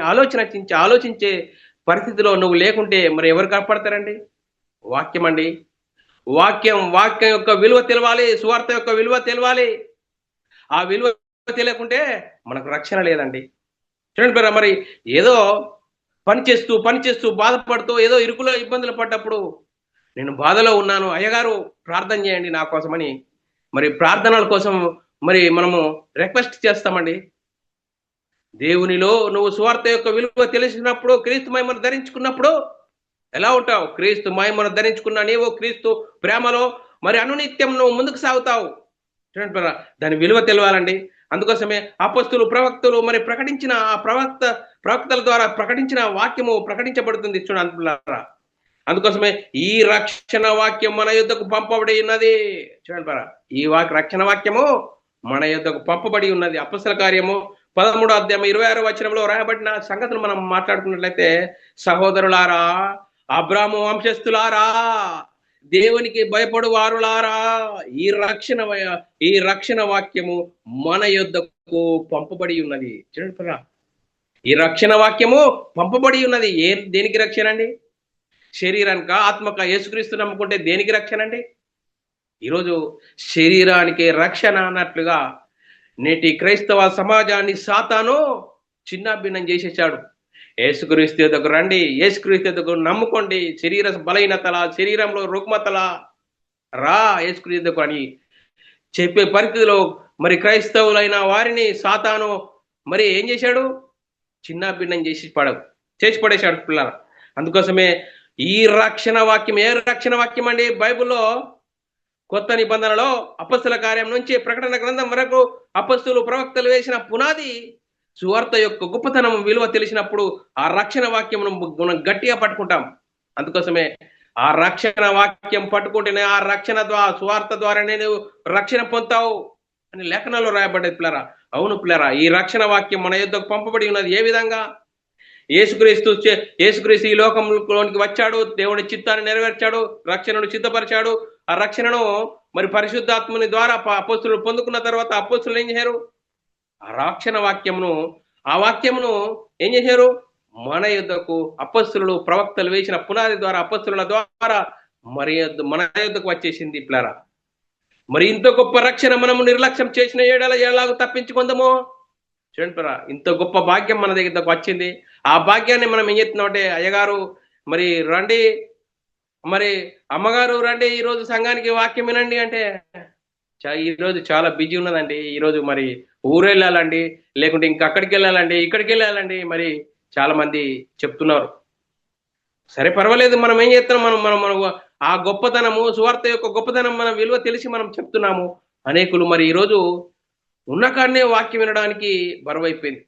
ఆలోచించే పరిస్థితిలో నువ్వు లేకుంటే మరి ఎవరు కాపాడతారండి? వాక్యం అండి. వాక్యం యొక్క విలువ తెలవాలి, సువార్త యొక్క విలువ తెలవాలి. ఆ విలువ తెలియకుంటే మనకు రక్షణ లేదండి. చూడండి, మరి ఏదో పనిచేస్తూ బాధపడుతూ ఏదో ఇరుకులో ఇబ్బందులు పడ్డప్పుడు, నేను బాధలో ఉన్నాను అయ్యగారు ప్రార్థన చేయండి నా కోసమని, మరి ప్రార్థనల కోసం మరి మనము రిక్వెస్ట్ చేస్తామండి. దేవునిలో నువ్వు సువార్త యొక్క విలువ తెలిసినప్పుడు, క్రీస్తు మహిమను ధరించుకున్నప్పుడు ఎలా ఉంటావు? క్రీస్తు మహిమను ధరించుకున్న నీవు క్రీస్తు ప్రేమలో మరి అనునిత్యం నువ్వు ముందుకు సాగుతావు. చూడండి, దాని విలువ తెలవాలండి. అందుకోసమే అపొస్తలులు ప్రవక్తలు మరి ప్రకటించిన ఆ ప్రవక్తల ద్వారా ప్రకటించిన వాక్యము ప్రకటించబడుతుంది. చూడండి, అందుకోసమే ఈ రక్షణ వాక్యం మన యుద్ధకు పంపబడి ఉన్నది. చూడండి, ఈ రక్షణ వాక్యము మన యుద్ధకు పంపబడి ఉన్నది. అపొస్తలుల కార్యము 13వ అధ్యాయం 26వ వచనంలో రాయబడిన సంగతులు మనం మాట్లాడుకున్నట్లయితే, సహోదరులారా, అబ్రాహాము వంశస్థులారా, దేవునికి భయపడు వారులారా, ఈ రక్షణ వాక్యము మన యొద్దకు పంపబడి ఉన్నది. చూడండి, ఈ రక్షణ వాక్యము పంపబడి ఉన్నది. దేనికి రక్షణ అండి? శరీరానిక, ఆత్మక? యేసుక్రీస్తు నమ్ముకుంటే దేనికి రక్షణ అండి? ఈరోజు శరీరానికి రక్షణ అన్నట్లుగా నేటి క్రైస్తవ సమాజాన్ని సాతాను చిన్నాభిన్నం చేసేసాడు. యేసుక్రీస్తు దగ్గర రండి, యేసుక్రీస్తు దగ్గర నమ్ముకోండి, శరీర బలహీనతల, శరీరంలో రుగ్మతల రా యేసుక్రీస్తు దగ్గర అని చెప్పే పరిస్థితిలో మరి క్రైస్తవులైన వారిని సాతాను మరి ఏం చేశాడు? చిన్నాభిన్నం చేసి పడేశాడు పిల్లల. అందుకోసమే ఈ రక్షణ వాక్యం, ఏ రక్షణ వాక్యం అండి? బైబిల్లో కొత్త నిబంధనలో అపొస్తలుల కార్యం నుంచి ప్రకటన గ్రంథం వరకు అపొస్తలులు ప్రవక్తలు వేసిన పునాది సువార్త యొక్క గొప్పతనం విలువ తెలిసినప్పుడు ఆ రక్షణ వాక్యం మనం గట్టిగా పట్టుకుంటాం. అందుకోసమే ఆ రక్షణ వాక్యం పట్టుకుంటేనే ఆ రక్షణ ద్వారా, సువార్త ద్వారానే నువ్వు రక్షణ పొందుతావు అని లేఖనాల్లో రాయబడ్డది పిల్లరా. అవును పిల్లరా, ఈ రక్షణ వాక్యం మన యుద్ధకు పంపబడి ఉన్నది. ఏ విధంగా? యేసుక్రీస్తు ఈ లోకంలోనికి వచ్చాడు, దేవుడి చిత్తాన్ని నెరవేర్చాడు, రక్షణను సిద్ధపరిచాడు. ఆ రక్షణను మరి పరిశుద్ధాత్మని ద్వారా అపోస్తులు పొందుకున్న తర్వాత అపోస్తులు ఏం చేశారు? ఆ వాక్యమును ఏం చేశారు? మన యుద్ధకు అపొస్తలులు ప్రవక్తలు వేసిన పునాది ద్వారా అపొస్తలుల ద్వారా మన యుద్ధకు వచ్చేసింది. ఇట్లారా మరి ఇంత గొప్ప రక్షణ మనము నిర్లక్ష్యం చేసిన ఏడాల ఎలాగో తప్పించుకుందామో చూడండి. ఇంత గొప్ప భాగ్యం మన దగ్గరకు వచ్చింది. ఆ భాగ్యాన్ని మనం ఏం చేస్తున్నామంటే, అయ్యగారు మరి రండి, మరి అమ్మగారు రండి, ఈరోజు సంఘానికి వాక్యం వినండి అంటే ఈరోజు చాలా బిజీ ఉన్నదండి, ఈరోజు మరి ఊరు వెళ్ళాలండి, లేకుంటే ఇంకా అక్కడికి వెళ్ళాలండి, ఇక్కడికి వెళ్ళాలండి, మరి చాలా మంది చెప్తున్నారు. సరే పర్వాలేదు, మనం ఏం చేస్తున్నాం, మనం ఆ గొప్పతనము, సువార్త యొక్క గొప్పతనం మన విలువ తెలిసి మనం చెప్తున్నాము. అనేకులు మరి ఈరోజు ఉన్నకాడనే వాక్యం వినడానికి బరువైపోయింది.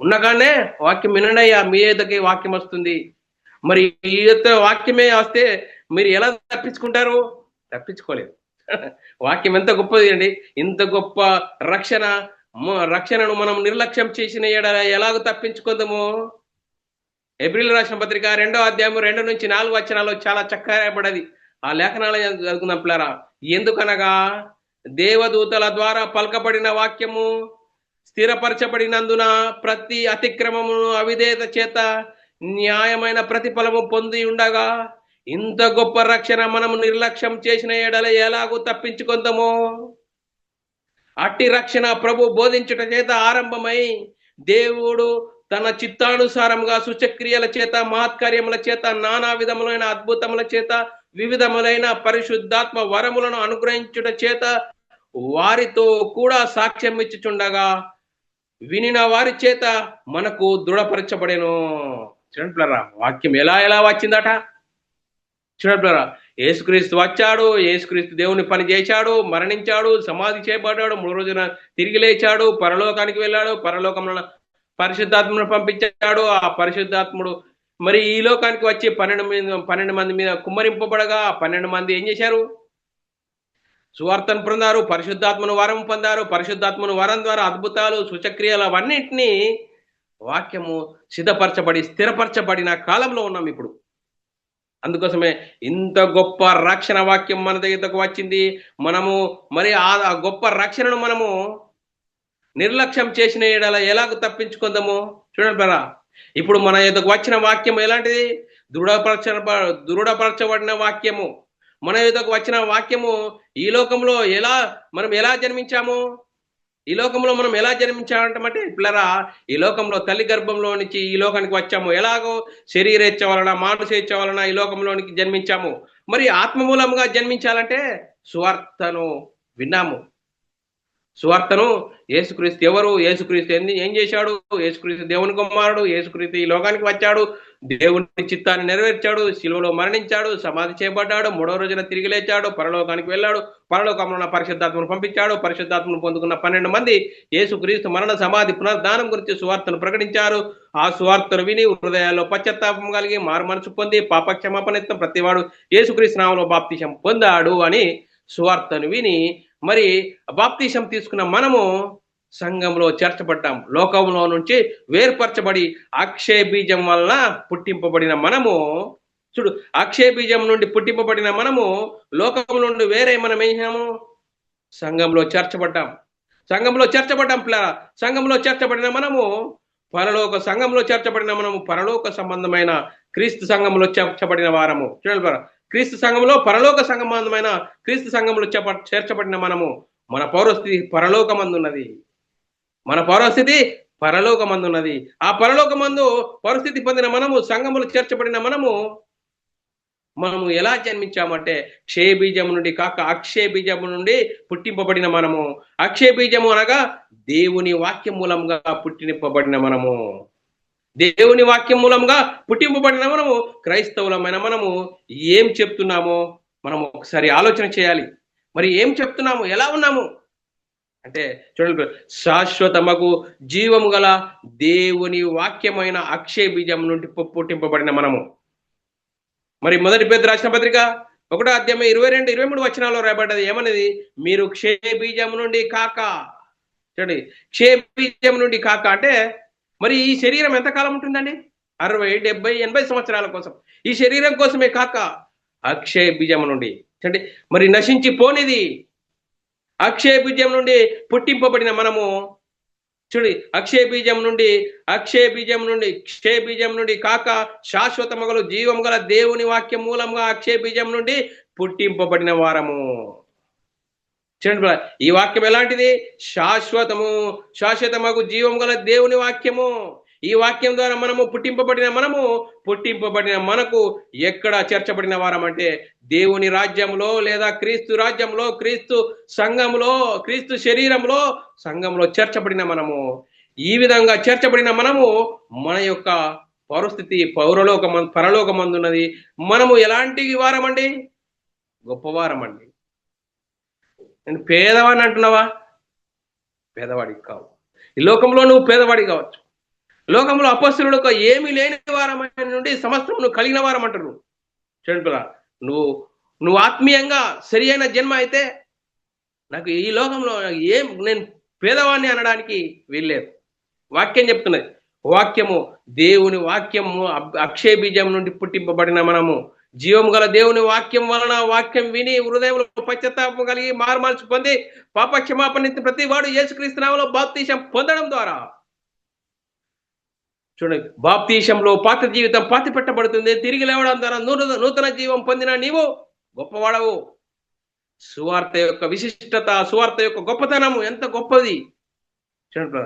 ఉన్నకాడనే వాక్యం వినడయ్యా, మీ ఏదకి వాక్యం వస్తుంది. మరి ఈ యొక్క వాక్యమే వస్తే మీరు ఎలా తప్పించుకుంటారు? తప్పించుకోలేదు. వాక్యం ఎంత గొప్పది అండి. ఇంత గొప్ప రక్షణను మనం నిర్లక్ష్యం చేసిన ఎలాగో తప్పించుకుందాము? ఏప్రిల్ రాసిన పత్రిక 2వ అధ్యాయం 2 నుంచి 4 వచనాల్లో చాలా చక్కగా రాయబడ్డది. ఆ లేఖనాలు చదువుకుందాం పిల్లరా. ఎందుకనగా దేవదూతల ద్వారా పలకబడిన వాక్యము స్థిరపరచబడినందున ప్రతి అతిక్రమమును అవిధేయత చేత న్యాయమైన ప్రతిఫలము పొంది ఉండగా ఇంత గొప్ప రక్షణ మనము నిర్లక్ష్యం చేసిన ఎడల ఎలాగూ తప్పించుకుందాము? అట్టి రక్షణ ప్రభు బోధించుట చేత ఆరంభమై దేవుడు తన చిత్తానుసారంగా సూచక్రియల చేత, మహత్కార్యముల చేత, నానా విధములైన అద్భుతముల చేత, వివిధములైన పరిశుద్ధాత్మ వరములను అనుగ్రహించుట చేత వారితో కూడా సాక్ష్యం ఇచ్చుచుండగా వినిన వారి చేత మనకు దృఢపరచబడేను. చూడండి వాక్యం ఎలా వచ్చిందట. చూడండి, యేసుక్రీస్తు వచ్చాడు, యేసుక్రీస్తు దేవుని పని చేశాడు, మరణించాడు, సమాధి చేయబడ్డాడు, 3 రోజున తిరిగి లేచాడు, పరలోకానికి వెళ్ళాడు, పరలోకంలో పరిశుద్ధాత్మను పంపించాడు. ఆ పరిశుద్ధాత్ముడు మరి ఈ లోకానికి వచ్చి 12 మంది మీద కుమ్మరింపబడగా 12 మంది ఏం చేశారు? సువార్తను పొందారు, పరిశుద్ధాత్మను వరం పొందారు. పరిశుద్ధాత్మను వరం ద్వారా అద్భుతాలు, సూచక్రియలు అవన్నింటినీ వాక్యము సిద్ధపరచబడి స్థిరపరచబడిన కాలంలో ఉన్నాం ఇప్పుడు. అందుకోసమే ఇంత గొప్ప రక్షణ వాక్యం మన దగ్గరకు వచ్చింది. మనము మరి ఆ గొప్ప రక్షణను మనము నిర్లక్ష్యం చేసిన ఏడల ఎలాగ తప్పించుకుందాము? చూడండి, ఇప్పుడు మన ఎదుకు వచ్చిన వాక్యం ఎలాంటిది? దృఢపరచబడిన వాక్యము. మన ఎదుకు వచ్చిన వాక్యము ఈ లోకంలో మనం ఎలా జన్మించాము? ఈ లోకంలో మనం ఎలా జన్మించామంటే పిల్లరా, ఈ లోకంలో తల్లి గర్భంలో నుంచి ఈ లోకానికి వచ్చాము. ఎలాగో శరీరేచ్ఛ వలన, మానసేచ్ఛ వలన ఈ లోకంలోనికి జన్మించాము. మరి ఆత్మ మూలంగా జన్మించాలంటే సువార్తను విన్నాము. సువార్తను, యేసుక్రీస్తు ఎవరు, యేసుక్రీస్తు ఏం చేశాడు, యేసుక్రీస్తు దేవుని కుమారుడు, యేసుక్రీస్తు ఈ లోకానికి వచ్చాడు, దేవుని చిత్తాన్ని నెరవేర్చాడు, శిలువలో మరణించాడు, సమాధి చేయబడ్డాడు, 3వ రోజున తిరిగి లేచాడు, పరలోకానికి వెళ్ళాడు, పరలోకంలో పరిశుద్ధాత్మను పంపించాడు. పరిశుద్ధాత్మను పొందుకున్న 12 మంది యేసుక్రీస్తు మరణ, సమాధి, పునరుద్ధానం గురించి సువార్తను ప్రకటించారు. ఆ సువార్తను విని హృదయాల్లో పశ్చాత్తాపం కలిగి మారు మనసు పొంది పాపక్షమాపణిత్తం ప్రతివాడు యేసుక్రీస్తు నామములో బాప్తిసం పొందాడు అని సువార్తను విని మరి బాప్తిసం తీసుకున్న మనము సంఘంలో చేర్చబడ్డాం. లోకంలో నుంచి వేర్పరచబడి అక్షయ బీజం వలన పుట్టింపబడిన మనము, చూడు, అక్షయ బీజం నుండి పుట్టింపబడిన మనము లోకం నుండి వేరే మనం ఏమో సంఘంలో చేర్చబడ్డాం. సంఘంలో చేర్చబడిన మనము సంఘంలో చేర్చబడిన మనము పరలోక సంబంధమైన క్రీస్తు సంఘంలో చేర్చబడిన వారము. చూడండి, క్రీస్తు సంఘంలో పరలోక సంబంధమైన క్రీస్తు సంఘంలో చేర్చబడిన మనము. మన పౌరస్థితి పరలోకమందున్నది. ఆ పరలోకమందు పౌరస్థితి పొందిన మనము, సంఘములు చేర్చబడిన మనము ఎలా జన్మించామంటే క్షయ బీజము నుండి కాక అక్షయ బీజము నుండి పుట్టింపబడిన మనము. అక్షయ బీజము అనగా దేవుని వాక్యం మూలంగా పుట్టింపబడిన మనము. దేవుని వాక్యం మూలంగా పుట్టింపబడిన మనము, క్రైస్తవులమైన మనము ఏం చెప్తున్నామో మనం ఒకసారి ఆలోచన చేయాలి. మరి ఏం చెప్తున్నాము, ఎలా ఉన్నాము అంటే చూడండి, శాశ్వతమగు జీవము గల దేవుని వాక్యమైన అక్షయ బీజం నుండి పుట్టింపబడిన మనము. మరి 1 పేతురు రాసిన పత్రిక 1వ అధ్యాయం 22-23 వచనాల్లో రాయబడ్డది. ఏమన్నది? మీరు క్షయ బీజం నుండి కాక, చూడండి, క్షయ బీజం నుండి కాక అంటే మరి ఈ శరీరం ఎంతకాలం ఉంటుందండి? 60, 70, 80 సంవత్సరాల కోసం, ఈ శరీరం కోసమే కాక అక్షయ బీజం నుండి అంటే మరి నశించి పోనిది అక్షయ బీజం నుండి పుట్టింపబడిన మనము చూడి అక్షయ బీజం నుండి క్షయ బీజం నుండి కాక శాశ్వత మగలు జీవం గల దేవుని వాక్యం మూలంగా అక్షయ బీజం నుండి పుట్టింపబడిన వారము. చూడండి, ఈ వాక్యం ఎలాంటిది? శాశ్వతమగు జీవం గల దేవుని వాక్యము. ఈ వాక్యం ద్వారా పుట్టింపబడిన మనకు ఎక్కడ చేర్చబడిన వారం అంటే దేవుని రాజ్యంలో, లేదా క్రీస్తు రాజ్యంలో, క్రీస్తు సంఘంలో, క్రీస్తు శరీరంలో, సంఘంలో చేర్చబడిన మనము. ఈ విధంగా చేర్చబడిన మనము మన యొక్క పరిస్థితి పరలోకమందున్నది. మనము ఎలాంటి వారం అండి? గొప్పవారం అండి. నేను పేదవాడిని అంటున్నావా? పేదవాడికి కావు. ఈ లోకంలో నువ్వు పేదవాడి కావచ్చు. లోకంలో అపొస్తలులకు ఏమీ లేని వారమైన నుండి సమస్తమును కలిగిన వారం అంటారు. చూడండి, నువ్వు ఆత్మీయంగా సరి అయిన జన్మ అయితే నాకు ఈ లోకంలో నేను పేదవాడిని అనడానికి వీల్లేదు. వాక్యం చెప్తున్నది. వాక్యము, దేవుని వాక్యము అక్షయ బీజం నుండి పుట్టింపబడిన మనము జీవం గల దేవుని వాక్యం వలన, వాక్యం విని హృదయంలో పశ్చాత్తాపం కలిగి మారుమనసు పొంది పాప క్షమాపణ ప్రతి వాడు యేసుక్రీస్తు నామములో బాప్తీసం పొందడం ద్వారా, చూడండి, బాప్తీసంలో పాత జీవితం పాతి పెట్టబడుతుంది. తిరిగి లేవడం ద్వారా నూతన జీవం పొందిన నీవు గొప్పవాడవు. సువార్త యొక్క విశిష్టత, సువార్త యొక్క గొప్పతనము ఎంత గొప్పది. చూడండి,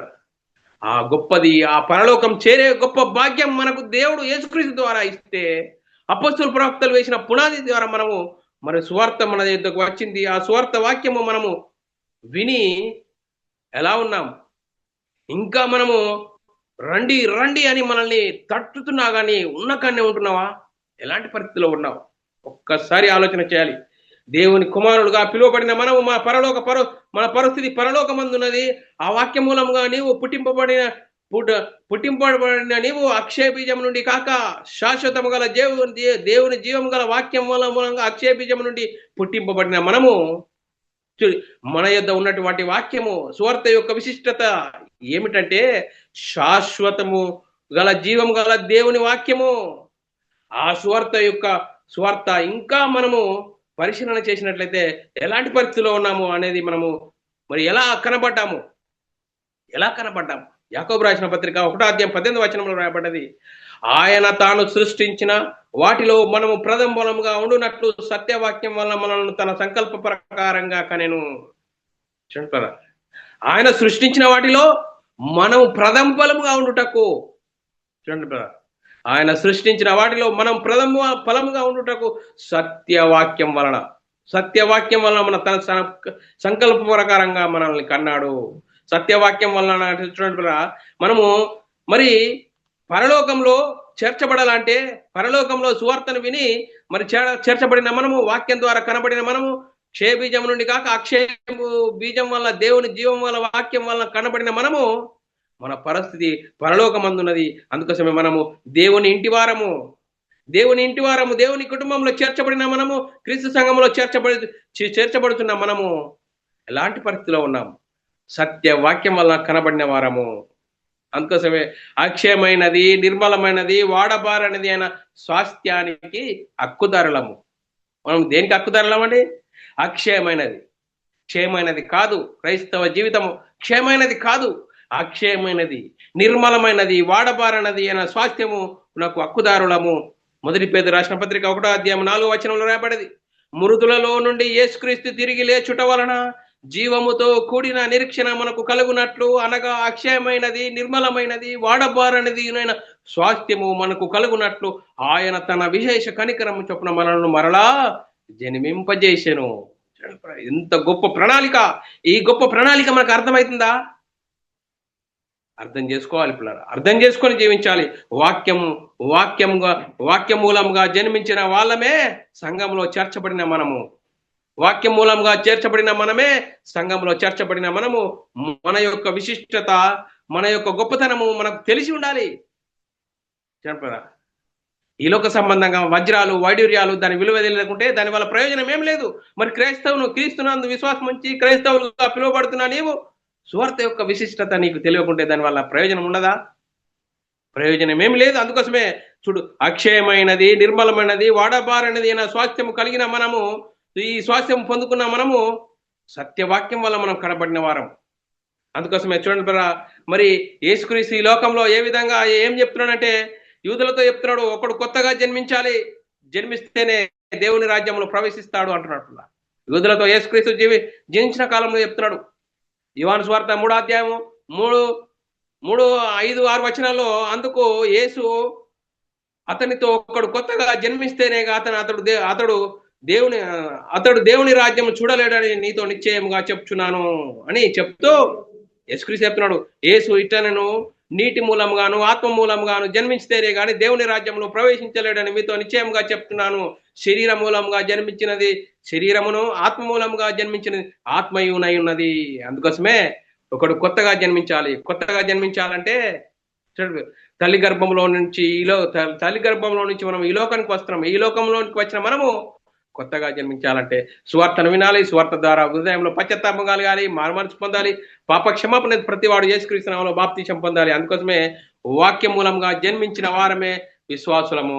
ఆ గొప్పది, ఆ పరలోకం చేరే గొప్ప భాగ్యం మనకు దేవుడు యేసుక్రీస్తు ద్వారా ఇస్తే, అపొస్తలులు ప్రవక్తలు వేసిన పునాది ద్వారా మనము మరి సువార్త మన దగ్గరకు వచ్చింది. ఆ సువార్త వాక్యము మనము విని ఎలా ఉన్నాం? ఇంకా మనము రండి రండి అని మనల్ని తట్టుతున్నా కానీ ఉన్నకాన్నే ఉంటున్నావా? ఎలాంటి పరిస్థితిలో ఉన్నావు? ఒక్కసారి ఆలోచన చేయాలి. దేవుని కుమారులుగా పిలువబడిన మనము మన పరిస్థితి పరలోకమందున్నది. ఆ వాక్య మూలంగా నీవు పుట్టింపబడిన నీవు అక్షయ బీజం నుండి కాక శాశ్వతము గల దేవుని జీవం గల వాక్యం మూలంగా అక్షయ బీజం నుండి పుట్టింపబడిన మనము. మన యొద్ద ఉన్నటువంటి వాక్యము సువార్త యొక్క విశిష్టత ఏమిటంటే శాశ్వతము గల జీవం గల దేవుని వాక్యము. ఆ సువార్త ఇంకా మనము పరిశీలన చేసినట్లయితే ఎలాంటి పరిస్థితిలో ఉన్నాము అనేది మనము మరి ఎలా కనబడ్డాము. యాకోబు రాసిన పత్రిక 1:18 రాయబడ్డది. ఆయన తాను సృష్టించిన వాటిలో మనము ప్రథమఫలముగా ఉండునట్లు సత్యవాక్యం వలన మనల్ని తన సంకల్ప ప్రకారంగా కనెను. చూడండి, ఆయన సృష్టించిన వాటిలో మనము ప్రథమఫలముగా ఉండుటకు, చూడండి, ఆయన సృష్టించిన వాటిలో మనం ప్రథమ ఫలముగా ఉండుటకు సత్యవాక్యం వలన మన తన సంకల్ప ప్రకారంగా మనల్ని కన్నాడు. సత్యవాక్యం వలన చూడండి, మనము మరి పరలోకంలో చేర్చబడాలంటే పరలోకంలో సువార్తను విని మరి చేర్చబడిన మనము, వాక్యం ద్వారా కనబడిన మనము, క్షయ బీజం నుండి కాక అక్షయ బీజం వల్ల దేవుని జీవం వల్ల వాక్యం వల్ల కనబడిన మనము, మన పరిస్థితి పరలోకమందున్నది. అందుకోసమే మనము దేవుని ఇంటి వారము, దేవుని కుటుంబంలో చేర్చబడిన మనము, క్రీస్తు సంఘంలో చేర్చబడుతున్న మనము ఎలాంటి పరిస్థితిలో ఉన్నాము? సత్య వాక్యం వల్ల కనబడిన వారము. అందుకోసమే అక్షయమైనది, నిర్మలమైనది, వాడబారనిది అయిన స్వాస్థ్యానికి హక్కుదారులము. మనం దేనికి హక్కుదారులం అండి? అక్షయమైనది. క్షయమైనది కాదు. క్రైస్తవ జీవితము క్షయమైనది కాదు, అక్షయమైనది, నిర్మలమైనది, వాడబారనది అయిన స్వాస్థ్యము నాకు హక్కుదారులము. మొదటి పేతురు రాసిన పత్రిక 1:4 రాయబడింది. మృతులలో నుండి యేసుక్రీస్తు తిరిగి లేచుట వలన జీవముతో కూడిన నిరీక్షణ మనకు కలుగునట్లు, అనగా అక్షయమైనది, నిర్మలమైనది, వాడబారనిది అయిన స్వాస్థ్యము మనకు కలుగునట్లు ఆయన తన విశేష కనికరము చొప్పున మనల్ని మరలా జన్మింపజేసెను. ఎంత గొప్ప ప్రణాళిక! ఈ గొప్ప ప్రణాళిక మనకు అర్థమవుతుందా? అర్థం చేసుకోవాలి పిల్లలు, అర్థం చేసుకొని జీవించాలి. వాక్యం మూలంగా జన్మించిన వాళ్ళమే సంఘంలో చేర్చబడిన మనము. వాక్యం మూలంగా చేర్చబడిన మనమే సంఘంలో చేర్చబడిన మనము. మన యొక్క విశిష్టత, మన యొక్క గొప్పతనము మనకు తెలిసి ఉండాలి. చెప్పరా, ఈ లోక సంబంధంగా వజ్రాలు, వైడూర్యాలు దాని విలువ తెలియకుంటే దాని వల్ల ప్రయోజనం ఏం లేదు. మరి క్రీస్తునందు విశ్వాసం ఉంచి క్రైస్తవులుగా పిలువబడుతున్నా నీవు సువార్త యొక్క విశిష్టత నీకు తెలియకుంటే దాని వల్ల ప్రయోజనం ఉండదా? ప్రయోజనం ఏమి లేదు. అందుకోసమే చూడు, అక్షయమైనది, నిర్మలమైనది, వాడబారనది అయిన స్వాస్థ్యం కలిగిన మనము, ఈ స్వాస్థ్యం పొందుకున్న మనము సత్యవాక్యం వల్ల మనం కనబడిన వారం. అందుకోసమే చూడండి మరి యేసుక్రీస్తు ఈ లోకంలో ఏ విధంగా ఏం చెప్తున్నాడంటే, యూదులతో చెప్తున్నాడు, ఒకడు కొత్తగా జన్మించాలి, జన్మిస్తేనే దేవుని రాజ్యంలో ప్రవేశిస్తాడు అంటున్నట్టు. యూదులతో యేసుక్రీస్తు జీవించిన కాలంలో చెప్తున్నాడు. యోహాను సువార్త 3వ అధ్యాయము 3, 5, 6 వచనాల్లో అందుకు యేసు అతనితో ఒకడు కొత్తగా జన్మిస్తేనే అతడు దేవుని రాజ్యం చూడలేడని నీతో నిశ్చయముగా చెప్తున్నాను అని చెప్తూ యేసుక్రీస్తు చెప్తున్నాడు. యేసు ఇట్టనను నీటి మూలంగాను ఆత్మ మూలంగాను జన్మించితేనే గాని దేవుని రాజ్యంలో ప్రవేశించలేడని మీతో నిశ్చయంగా చెప్తున్నాను. శరీర మూలంగా జన్మించినది శరీరమును, ఆత్మ మూలంగా జన్మించినది ఆత్మయునై ఉన్నది. అందుకోసమే ఒకడు కొత్తగా జన్మించాలి. కొత్తగా జన్మించాలంటే తల్లి గర్భంలో నుంచి మనం ఈ లోకానికి వస్తున్నాం. ఈ లోకంలోనికి వచ్చిన మనము కొత్తగా జన్మించాలంటే సువార్తను వినాలి. సువార్త ద్వారా హృదయంలో పశ్చాత్తాపం కలగాలి, మారుమనసు పొందాలి, పాప క్షమాపణ ప్రతివాడు యేసుక్రీస్తు నామములో బాప్తిసం పొందాలి. అందుకోసమే వాక్యం మూలంగా జన్మించిన వారమే విశ్వాసులము.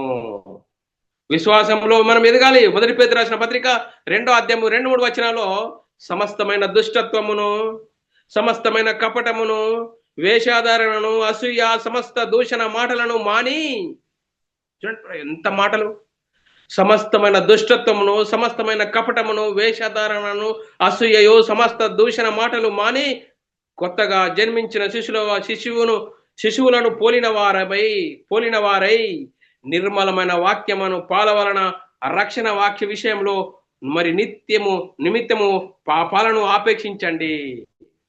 విశ్వాసంలో మనం ఎదగాలి. మొదటి పేతురు రాసిన పత్రిక 2వ అధ్యాయము 2-3 వచనాల్లో సమస్తమైన దుష్టత్వమును, సమస్తమైన కపటమును, వేషాధారణను, అసూయ, సమస్త దూషణ మాటలను మాని, చూడండి ఎంత మాటలు, సమస్తమైన దుష్టత్వమును, సమస్తమైన కపటమును, వేషధారణను, అసూయయు, సమస్త దూషణ మాటలు మాని కొత్తగా జన్మించిన శిశువులను పోలిన వారై నిర్మలమైన వాక్యమును పాల వలన రక్షణ వాక్య విషయంలో మరి నిమిత్తము పాలను ఆపేక్షించండి.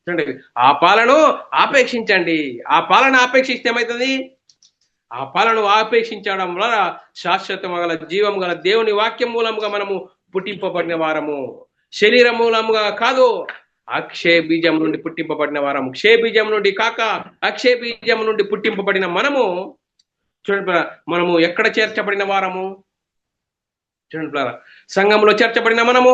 చూడండి, ఆ పాలను ఆపేక్షించండి. ఆ పాలన ఆపేక్షిస్తే ఏమవుతుంది? ఆ పాలను ఆపేక్షించడం వల్ల శాశ్వతం గల జీవం గల దేవుని వాక్యం మూలంగా మనము పుట్టింపబడిన వారము. శరీర మూలంగా కాదు, అక్షయ బీజం నుండి పుట్టింపబడిన వారము. క్షయ బీజం నుండి కాక అక్షయ బీజం నుండి పుట్టింపబడిన మనము. చూడండి, మనము ఎక్కడ చేర్చబడిన వారము? చూడండి, సంఘంలో చేర్చబడిన మనము,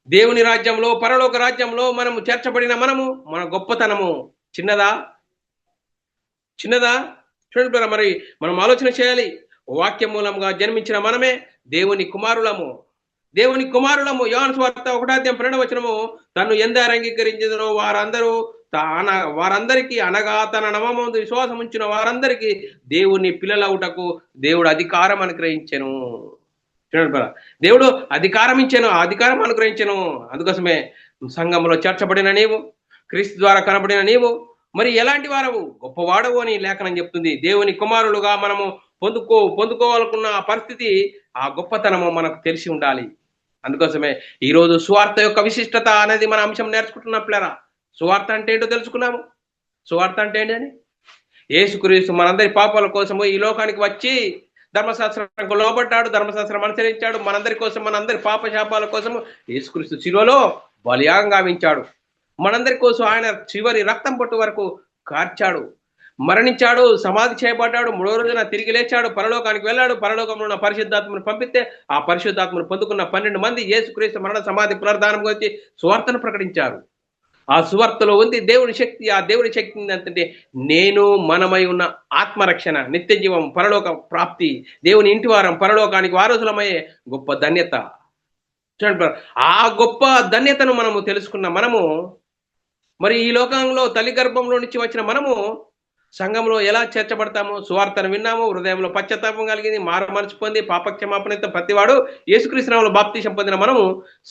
దేవుని రాజ్యంలో, పరలోక రాజ్యంలో మనము చేర్చబడిన మనము. మన గొప్పతనము చిన్నదా? చూడండి, మరి మనం ఆలోచన చేయాలి. వాక్యం మూలంగా జన్మించిన మనమే దేవుని కుమారులము. యోహాను సువార్త 1వ అధ్యాయం 12వ వచనము, తను ఎందరు అంగీకరించినో వారందరికీ అనగా తన నామమునందు విశ్వాసం ఉంచిన వారందరికీ దేవుని పిల్లలవుటకు దేవుడు అధికారం అనుగ్రహించెను. చూడండి, దేవుడు అధికారం అనుగ్రహించెను. అందుకోసమే సంఘంలో చేర్చబడిన నీవు, క్రీస్తు ద్వారా కనబడిన నీవు మరి ఎలాంటి వారవు? గొప్పవాడవు అని లేఖనం చెప్తుంది. దేవుని కుమారులుగా మనము పొందుకోవాలనుకున్న పరిస్థితి, ఆ గొప్పతనము మనకు తెలిసి ఉండాలి. అందుకోసమే ఈరోజు సువార్త యొక్క విశిష్టత అనేది మన అంశం నేర్చుకుంటున్నప్పులేరా. సువార్త అంటే ఏంటో తెలుసుకున్నాము. సువార్త అంటే ఏంటని, యేసుక్రీస్తు మనందరి పాపాల కోసము ఈ లోకానికి వచ్చి ధర్మశాస్త్రానికి లోబడ్డాడు, ధర్మశాస్త్రం అనుసరించాడు. మనందరి కోసం, మనందరి పాప శాపాల కోసము యేసుక్రీస్తు శిలువలో బలియాగం గావించాడు. మనందరి కోసం ఆయన చివరి రక్తం పొట్టు వరకు కార్చాడు, మరణించాడు, సమాధి చేయబడ్డాడు, 3వ రోజున తిరిగి లేచాడు, పరలోకానికి వెళ్ళాడు. పరలోకంలో ఉన్న పరిశుద్ధాత్మను పంపిస్తే ఆ పరిశుద్ధాత్మను పొందుకున్న 12 మంది యేసుక్రీస్తు మరణ సమాధి పునరుద్ధానం గురించి సువార్తను ప్రకటించారు. ఆ సువార్తలో ఉంది దేవుని శక్తి. ఆ దేవుని శక్తి ఏంటంటే మనమై ఉన్న ఆత్మరక్షణ, నిత్య జీవం, పరలోక ప్రాప్తి, దేవుని ఇంటి వారం, పరలోకానికి వారసులమయ్యే గొప్ప ధన్యత. చూడండి, ఆ గొప్ప ధన్యతను మనము తెలుసుకున్న మనము మరి ఈ లోకంలో తల్లి గర్భంలో నుంచి వచ్చిన మనము సంఘంలో ఎలా చేర్చబడతాము? సువార్తను విన్నాము, హృదయంలో పశ్చాత్తాపం కలిగింది, మనసు పొంది పాపక్షమాపణతో ప్రతివాడు యేసుక్రీస్తు నామములో బాప్తిసం పొందిన మనము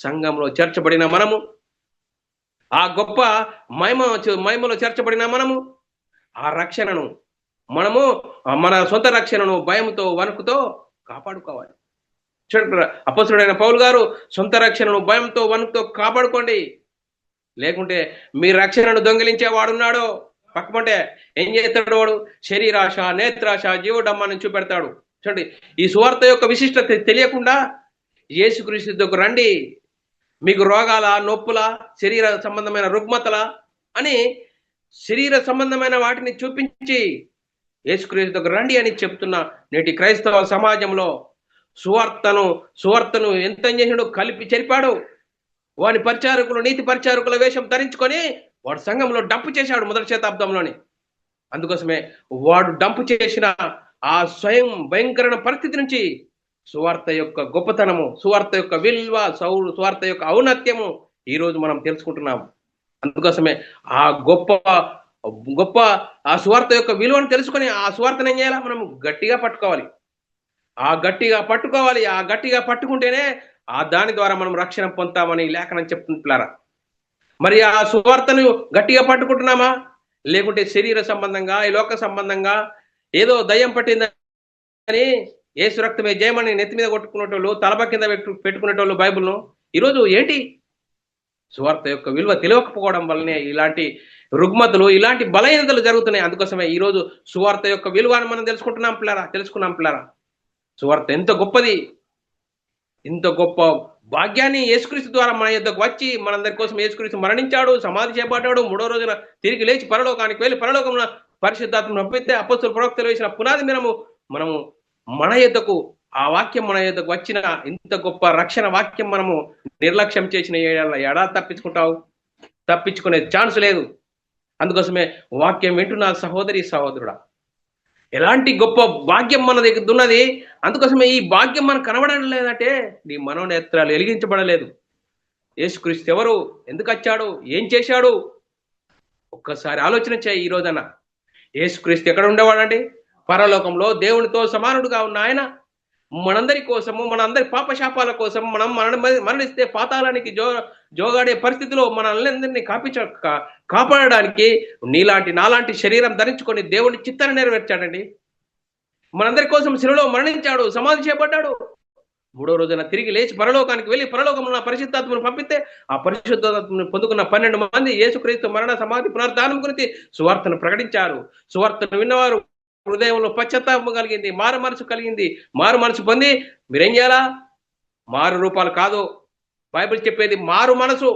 సంఘంలో చేర్చబడిన మనము. ఆ గొప్ప మహిమలో చేర్చబడిన మనము ఆ రక్షణను మనము మన సొంత రక్షణను భయంతో వణుకుతో కాపాడుకోవాలి. చూడండి, అపొస్తలుడైన పౌలు గారు సొంత రక్షణను భయంతో వణుకుతో కాపాడుకోండి, లేకుంటే మీ రక్షణను దొంగిలించే వాడున్నాడో పక్కమంటే ఏం చేస్తాడు వాడు? శరీరాశ, నేత్రాశ, జీవడమ్మని చూపెడతాడు. చూడండి, ఈ సువార్త యొక్క విశిష్టత తెలియకుండా యేసుక్రీస్తు దగ్గర రండి, మీకు రోగాల, నొప్పుల, శరీర సంబంధమైన రుగ్మతల అని శరీర సంబంధమైన వాటిని చూపించి యేసుక్రీస్తు దగ్గర రండి అని చెప్తున్న నేటి క్రైస్తవ సమాజంలో సువార్తను ఎంత చేసినాడు? కలిపి చెరిపాడు. వాని పరిచారకులు నీతి పరిచారకుల వేషం ధరించుకొని వాడు సంఘంలో డంపు చేశాడు మొదటి శతాబ్దంలోని. అందుకోసమే వాడు డంపు చేసిన ఆ స్వయం భయంకరమైన పరిస్థితి నుంచి సువార్త యొక్క గొప్పతనము, సువార్త యొక్క విలువ, సువార్త యొక్క ఔన్నత్యము ఈ రోజు మనం తెలుసుకుంటున్నాం. అందుకోసమే ఆ గొప్ప గొప్ప ఆ సువార్త యొక్క విలువను తెలుసుకొని ఆ సువార్తను ఏం చేయాలా, మనం గట్టిగా పట్టుకోవాలి. ఆ గట్టిగా పట్టుకుంటేనే ఆ దాని ద్వారా మనం రక్షణ పొందుతామని లేఖనం చెప్తుంటారా. మరి ఆ సువార్తను గట్టిగా పట్టుకుంటున్నామా, లేకుంటే శరీర సంబంధంగా, ఈ లోక సంబంధంగా ఏదో దయ్యం పట్టిందని ఏసు రక్తమే జయమని నెత్తి మీద కొట్టుకునేటోళ్ళు, తలప కింద పెట్టుకునేటోళ్ళు బైబిల్ను ఈరోజు ఏంటి, సువార్త యొక్క విలువ తెలియకపోవడం వల్లనే ఇలాంటి రుగ్మతలు, ఇలాంటి బలహీనతలు జరుగుతున్నాయి. అందుకోసమే ఈరోజు సువార్త యొక్క విలువను మనం తెలుసుకున్నాం పిల్లరా. సువార్త ఎంత గొప్పది, ఇంత గొప్ప భాగ్యాన్ని యేసుక్రీస్తు ద్వారా మన యొద్దకు వచ్చి మనందరి కోసం యేసుక్రీస్తు మరణించాడు, సమాధి చేయబడ్డాడు, 3వ రోజున తిరిగి లేచి పరలోకానికి వెళ్ళి పరలోకమున పరిశుద్ధాత్మను పంపిస్తే అపొస్తలులు ప్రవక్తలు వేసిన పునాది మనము మన యొద్దకు ఆ వాక్యం మన యొద్దకు వచ్చిన ఇంత గొప్ప రక్షణ వాక్యం మనము నిర్లక్ష్యం చేసిన ఎడా తప్పించుకునే ఛాన్స్ లేదు. అందుకోసమే వాక్యం వింటున్న సహోదరుడా, ఎలాంటి గొప్ప భాగ్యం మన దగ్గర ఉన్నది. అందుకోసమే ఈ భాగ్యం మనకు కనబడడం లేదంటే నీ మనోనేత్రాలు వెలిగించబడలేదు. యేసుక్రీస్తు ఎవరు, ఎందుకు వచ్చాడు, ఏం చేశాడు, ఒక్కసారి ఆలోచన చేయి. ఈ రోజన యేసుక్రీస్తు ఎక్కడ ఉండేవాడండి? పరలోకంలో దేవునితో సమానుడుగా ఉన్న ఆయన మనందరి కోసము, మనందరి పాపశాపాల కోసం మనం మరణిస్తే పాతాళానికి జోగాడే పరిస్థితిలో మనల్ని కాపాడడానికి నాలాంటి శరీరం ధరించుకొని దేవుని చిత్తాన్ని నెరవేర్చాడండి. మనందరి కోసం శిలువలో మరణించాడు, సమాధి చేయబడ్డాడు, 3వ రోజున తిరిగి లేచి పరలోకానికి వెళ్ళి పరలోకమున పరిశుద్ధాత్మను పంపిస్తే ఆ పరిశుద్ధాత్మను పొందుకున్న 12 మంది యేసుక్రీస్తు మరణ, సమాధి, పునరుద్ధానం గురించి సువార్తను ప్రకటించారు. సువార్తను విన్నవారు హృదయంలో పశ్చాత్తాపం కలిగింది, మారు మనసు పొంది మీరేం చేయాలా, మారు రూపాలు కాదు బైబిల్ చెప్పేది, మారు మనసు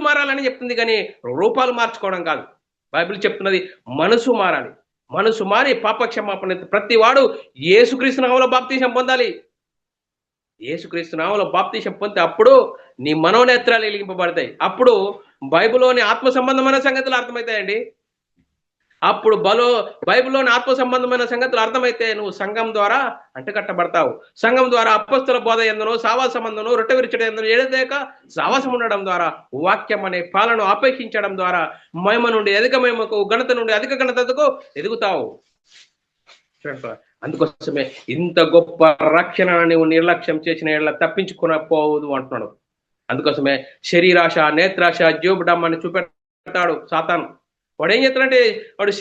మారాలని చెప్తుంది, కానీ రూపాలు మార్చుకోవడం కాదు. బైబిల్ చెప్తున్నది మనసు మారాలి. మనసు మారి పాపక్షమాపణ ప్రతి వాడు యేసుక్రీస్తు నామములో బాప్తీసం పొందాలి. యేసుక్రీస్తు నామములో బాప్తీసం పొందితే అప్పుడు నీ మనోనేత్రాలు వెలిగింపబడతాయి. అప్పుడు బైబిల్లోని ఆత్మ సంబంధమైన సంగతులు అర్థమవుతాయండి. అప్పుడు బైబిల్లోని ఆత్మ సంబంధమైన సంగతులు అర్థమైతే నువ్వు సంఘం ద్వారా అంటకట్టబడతావు. సంఘం ద్వారా అపొస్తలుల బోధ ఎందును, సావాస సంబంధం, రొట్టె విరుచుట ఎందును ఏడదేక సావాసం ఉండడం ద్వారా, వాక్యం అనే పాలను ఆపేక్షించడం ద్వారా మహిమ నుండి అధిక మహిమకు, ఘనత నుండి అధిక ఘనతకు ఎదుగుతావు. అందుకోసమే ఇంత గొప్ప రక్షణ నువ్వు నిర్లక్ష్యం చేసిన తప్పించుకునపోవద్దు అంటున్నాడు. అందుకోసమే శరీరాశ, నేత్రాశ, జోబుడమ్మని చూపెడతాడు సాతాను. వాడు ఏం చేస్తాడంటే, వాడు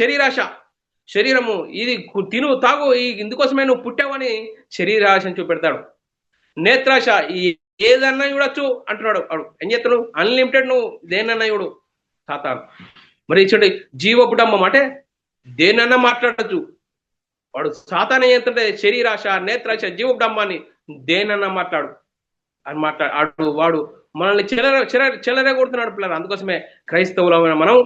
శరీరము ఇది తిను తాగు, ఇందుకోసమే నువ్వు పుట్టావని శరీరాశను చూపెడతాడు. నేత్రాశ ఏదన్నా చూడొచ్చు అంటున్నాడు. వాడు ఏం చేస్తాడు, అన్లిమిటెడ్, నువ్వు దేనన్నా చూడు సాతాను. మరి చూడండి, జీవపుడమ్మం అంటే దేనన్నా మాట్లాడచ్చు. వాడు సాతాను ఏం చేస్తాడంటే శరీరాశ, నేత్రాశ, జీవపుడమ్మాన్ని దేనన్నా మాట్లాడు వాడు మనల్ని చెలరేగొడుతున్నాడు పిల్లలు. అందుకోసమే క్రైస్తవులమైన మనం,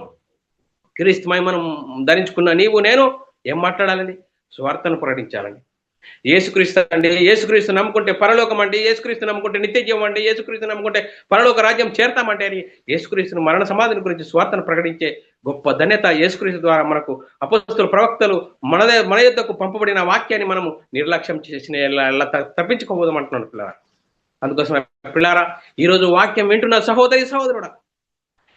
క్రీస్తుమై మనం ధరించుకున్న నీవు నేను ఏం మాట్లాడాలండి? సువార్తను ప్రకటించాలండి. యేసుక్రీస్తు నమ్ముకుంటే పరలోకం అండి, యేసుక్రీస్తు నమ్ముకుంటే నిత్య జీవం అండి, యేసుక్రీస్తు నమ్ముకుంటే పరలోక రాజ్యం చేరతామంటే అని యేసుక్రీస్తును మరణ సమాధిని గురించి సువార్తను ప్రకటించే గొప్ప ధన్యత యేసుక్రీస్తు ద్వారా మనకు అపొస్తలుల ప్రవక్తలు మన యొద్దకు పంపబడిన వాక్యాన్ని మనము నిర్లక్ష్యం చేసిన తప్పించుకోబోదామంటున్నాను పిల్లరా. అందుకోసం పిల్లారా, ఈరోజు వాక్యం వింటున్న సహోదరుడా,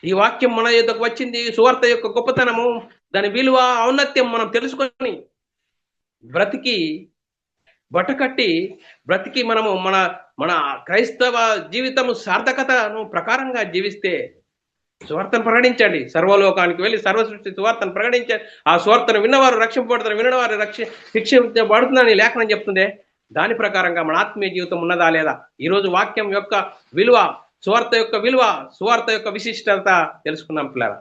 ఈ వాక్యం మన యొద్దకు వచ్చింది. సువార్త యొక్క గొప్పతనము, దాని విలువ, ఔన్నత్యం మనం తెలుసుకొని బ్రతికి మనము మన క్రైస్తవ జీవితము సార్థకతను ప్రకారంగా జీవిస్తే, సువార్తను ప్రకటించండి. సర్వలోకానికి వెళ్ళి సర్వసృష్టి సువార్తను ప్రకటించండి. ఆ సువార్తను విన్నవారు రక్షింపబడతారు, వినవారు శిక్షించబడుతుందని లేఖనం చెప్తుంది. దాని ప్రకారంగా మన ఆత్మీయ జీవితం ఉన్నదా లేదా? ఈరోజు వాక్యం యొక్క విలువ, సువార్త యొక్క విశిష్టత తెలుసుకున్నాం పిల్లల.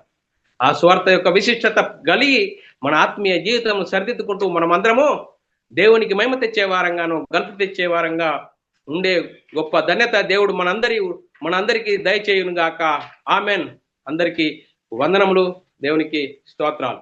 ఆ సువార్త యొక్క విశిష్టత కలిగి మన ఆత్మీయ జీవితం సరిదిద్దుకుంటూ మనమందరము దేవునికి మహిమ తెచ్చే వారంగాను, ఘనత తెచ్చే వారంగా ఉండే గొప్ప ధన్యత దేవుడు మనందరికీ దయచేయును గాక. ఆమెన్. అందరికీ వందనములు, దేవునికి స్తోత్రాలు.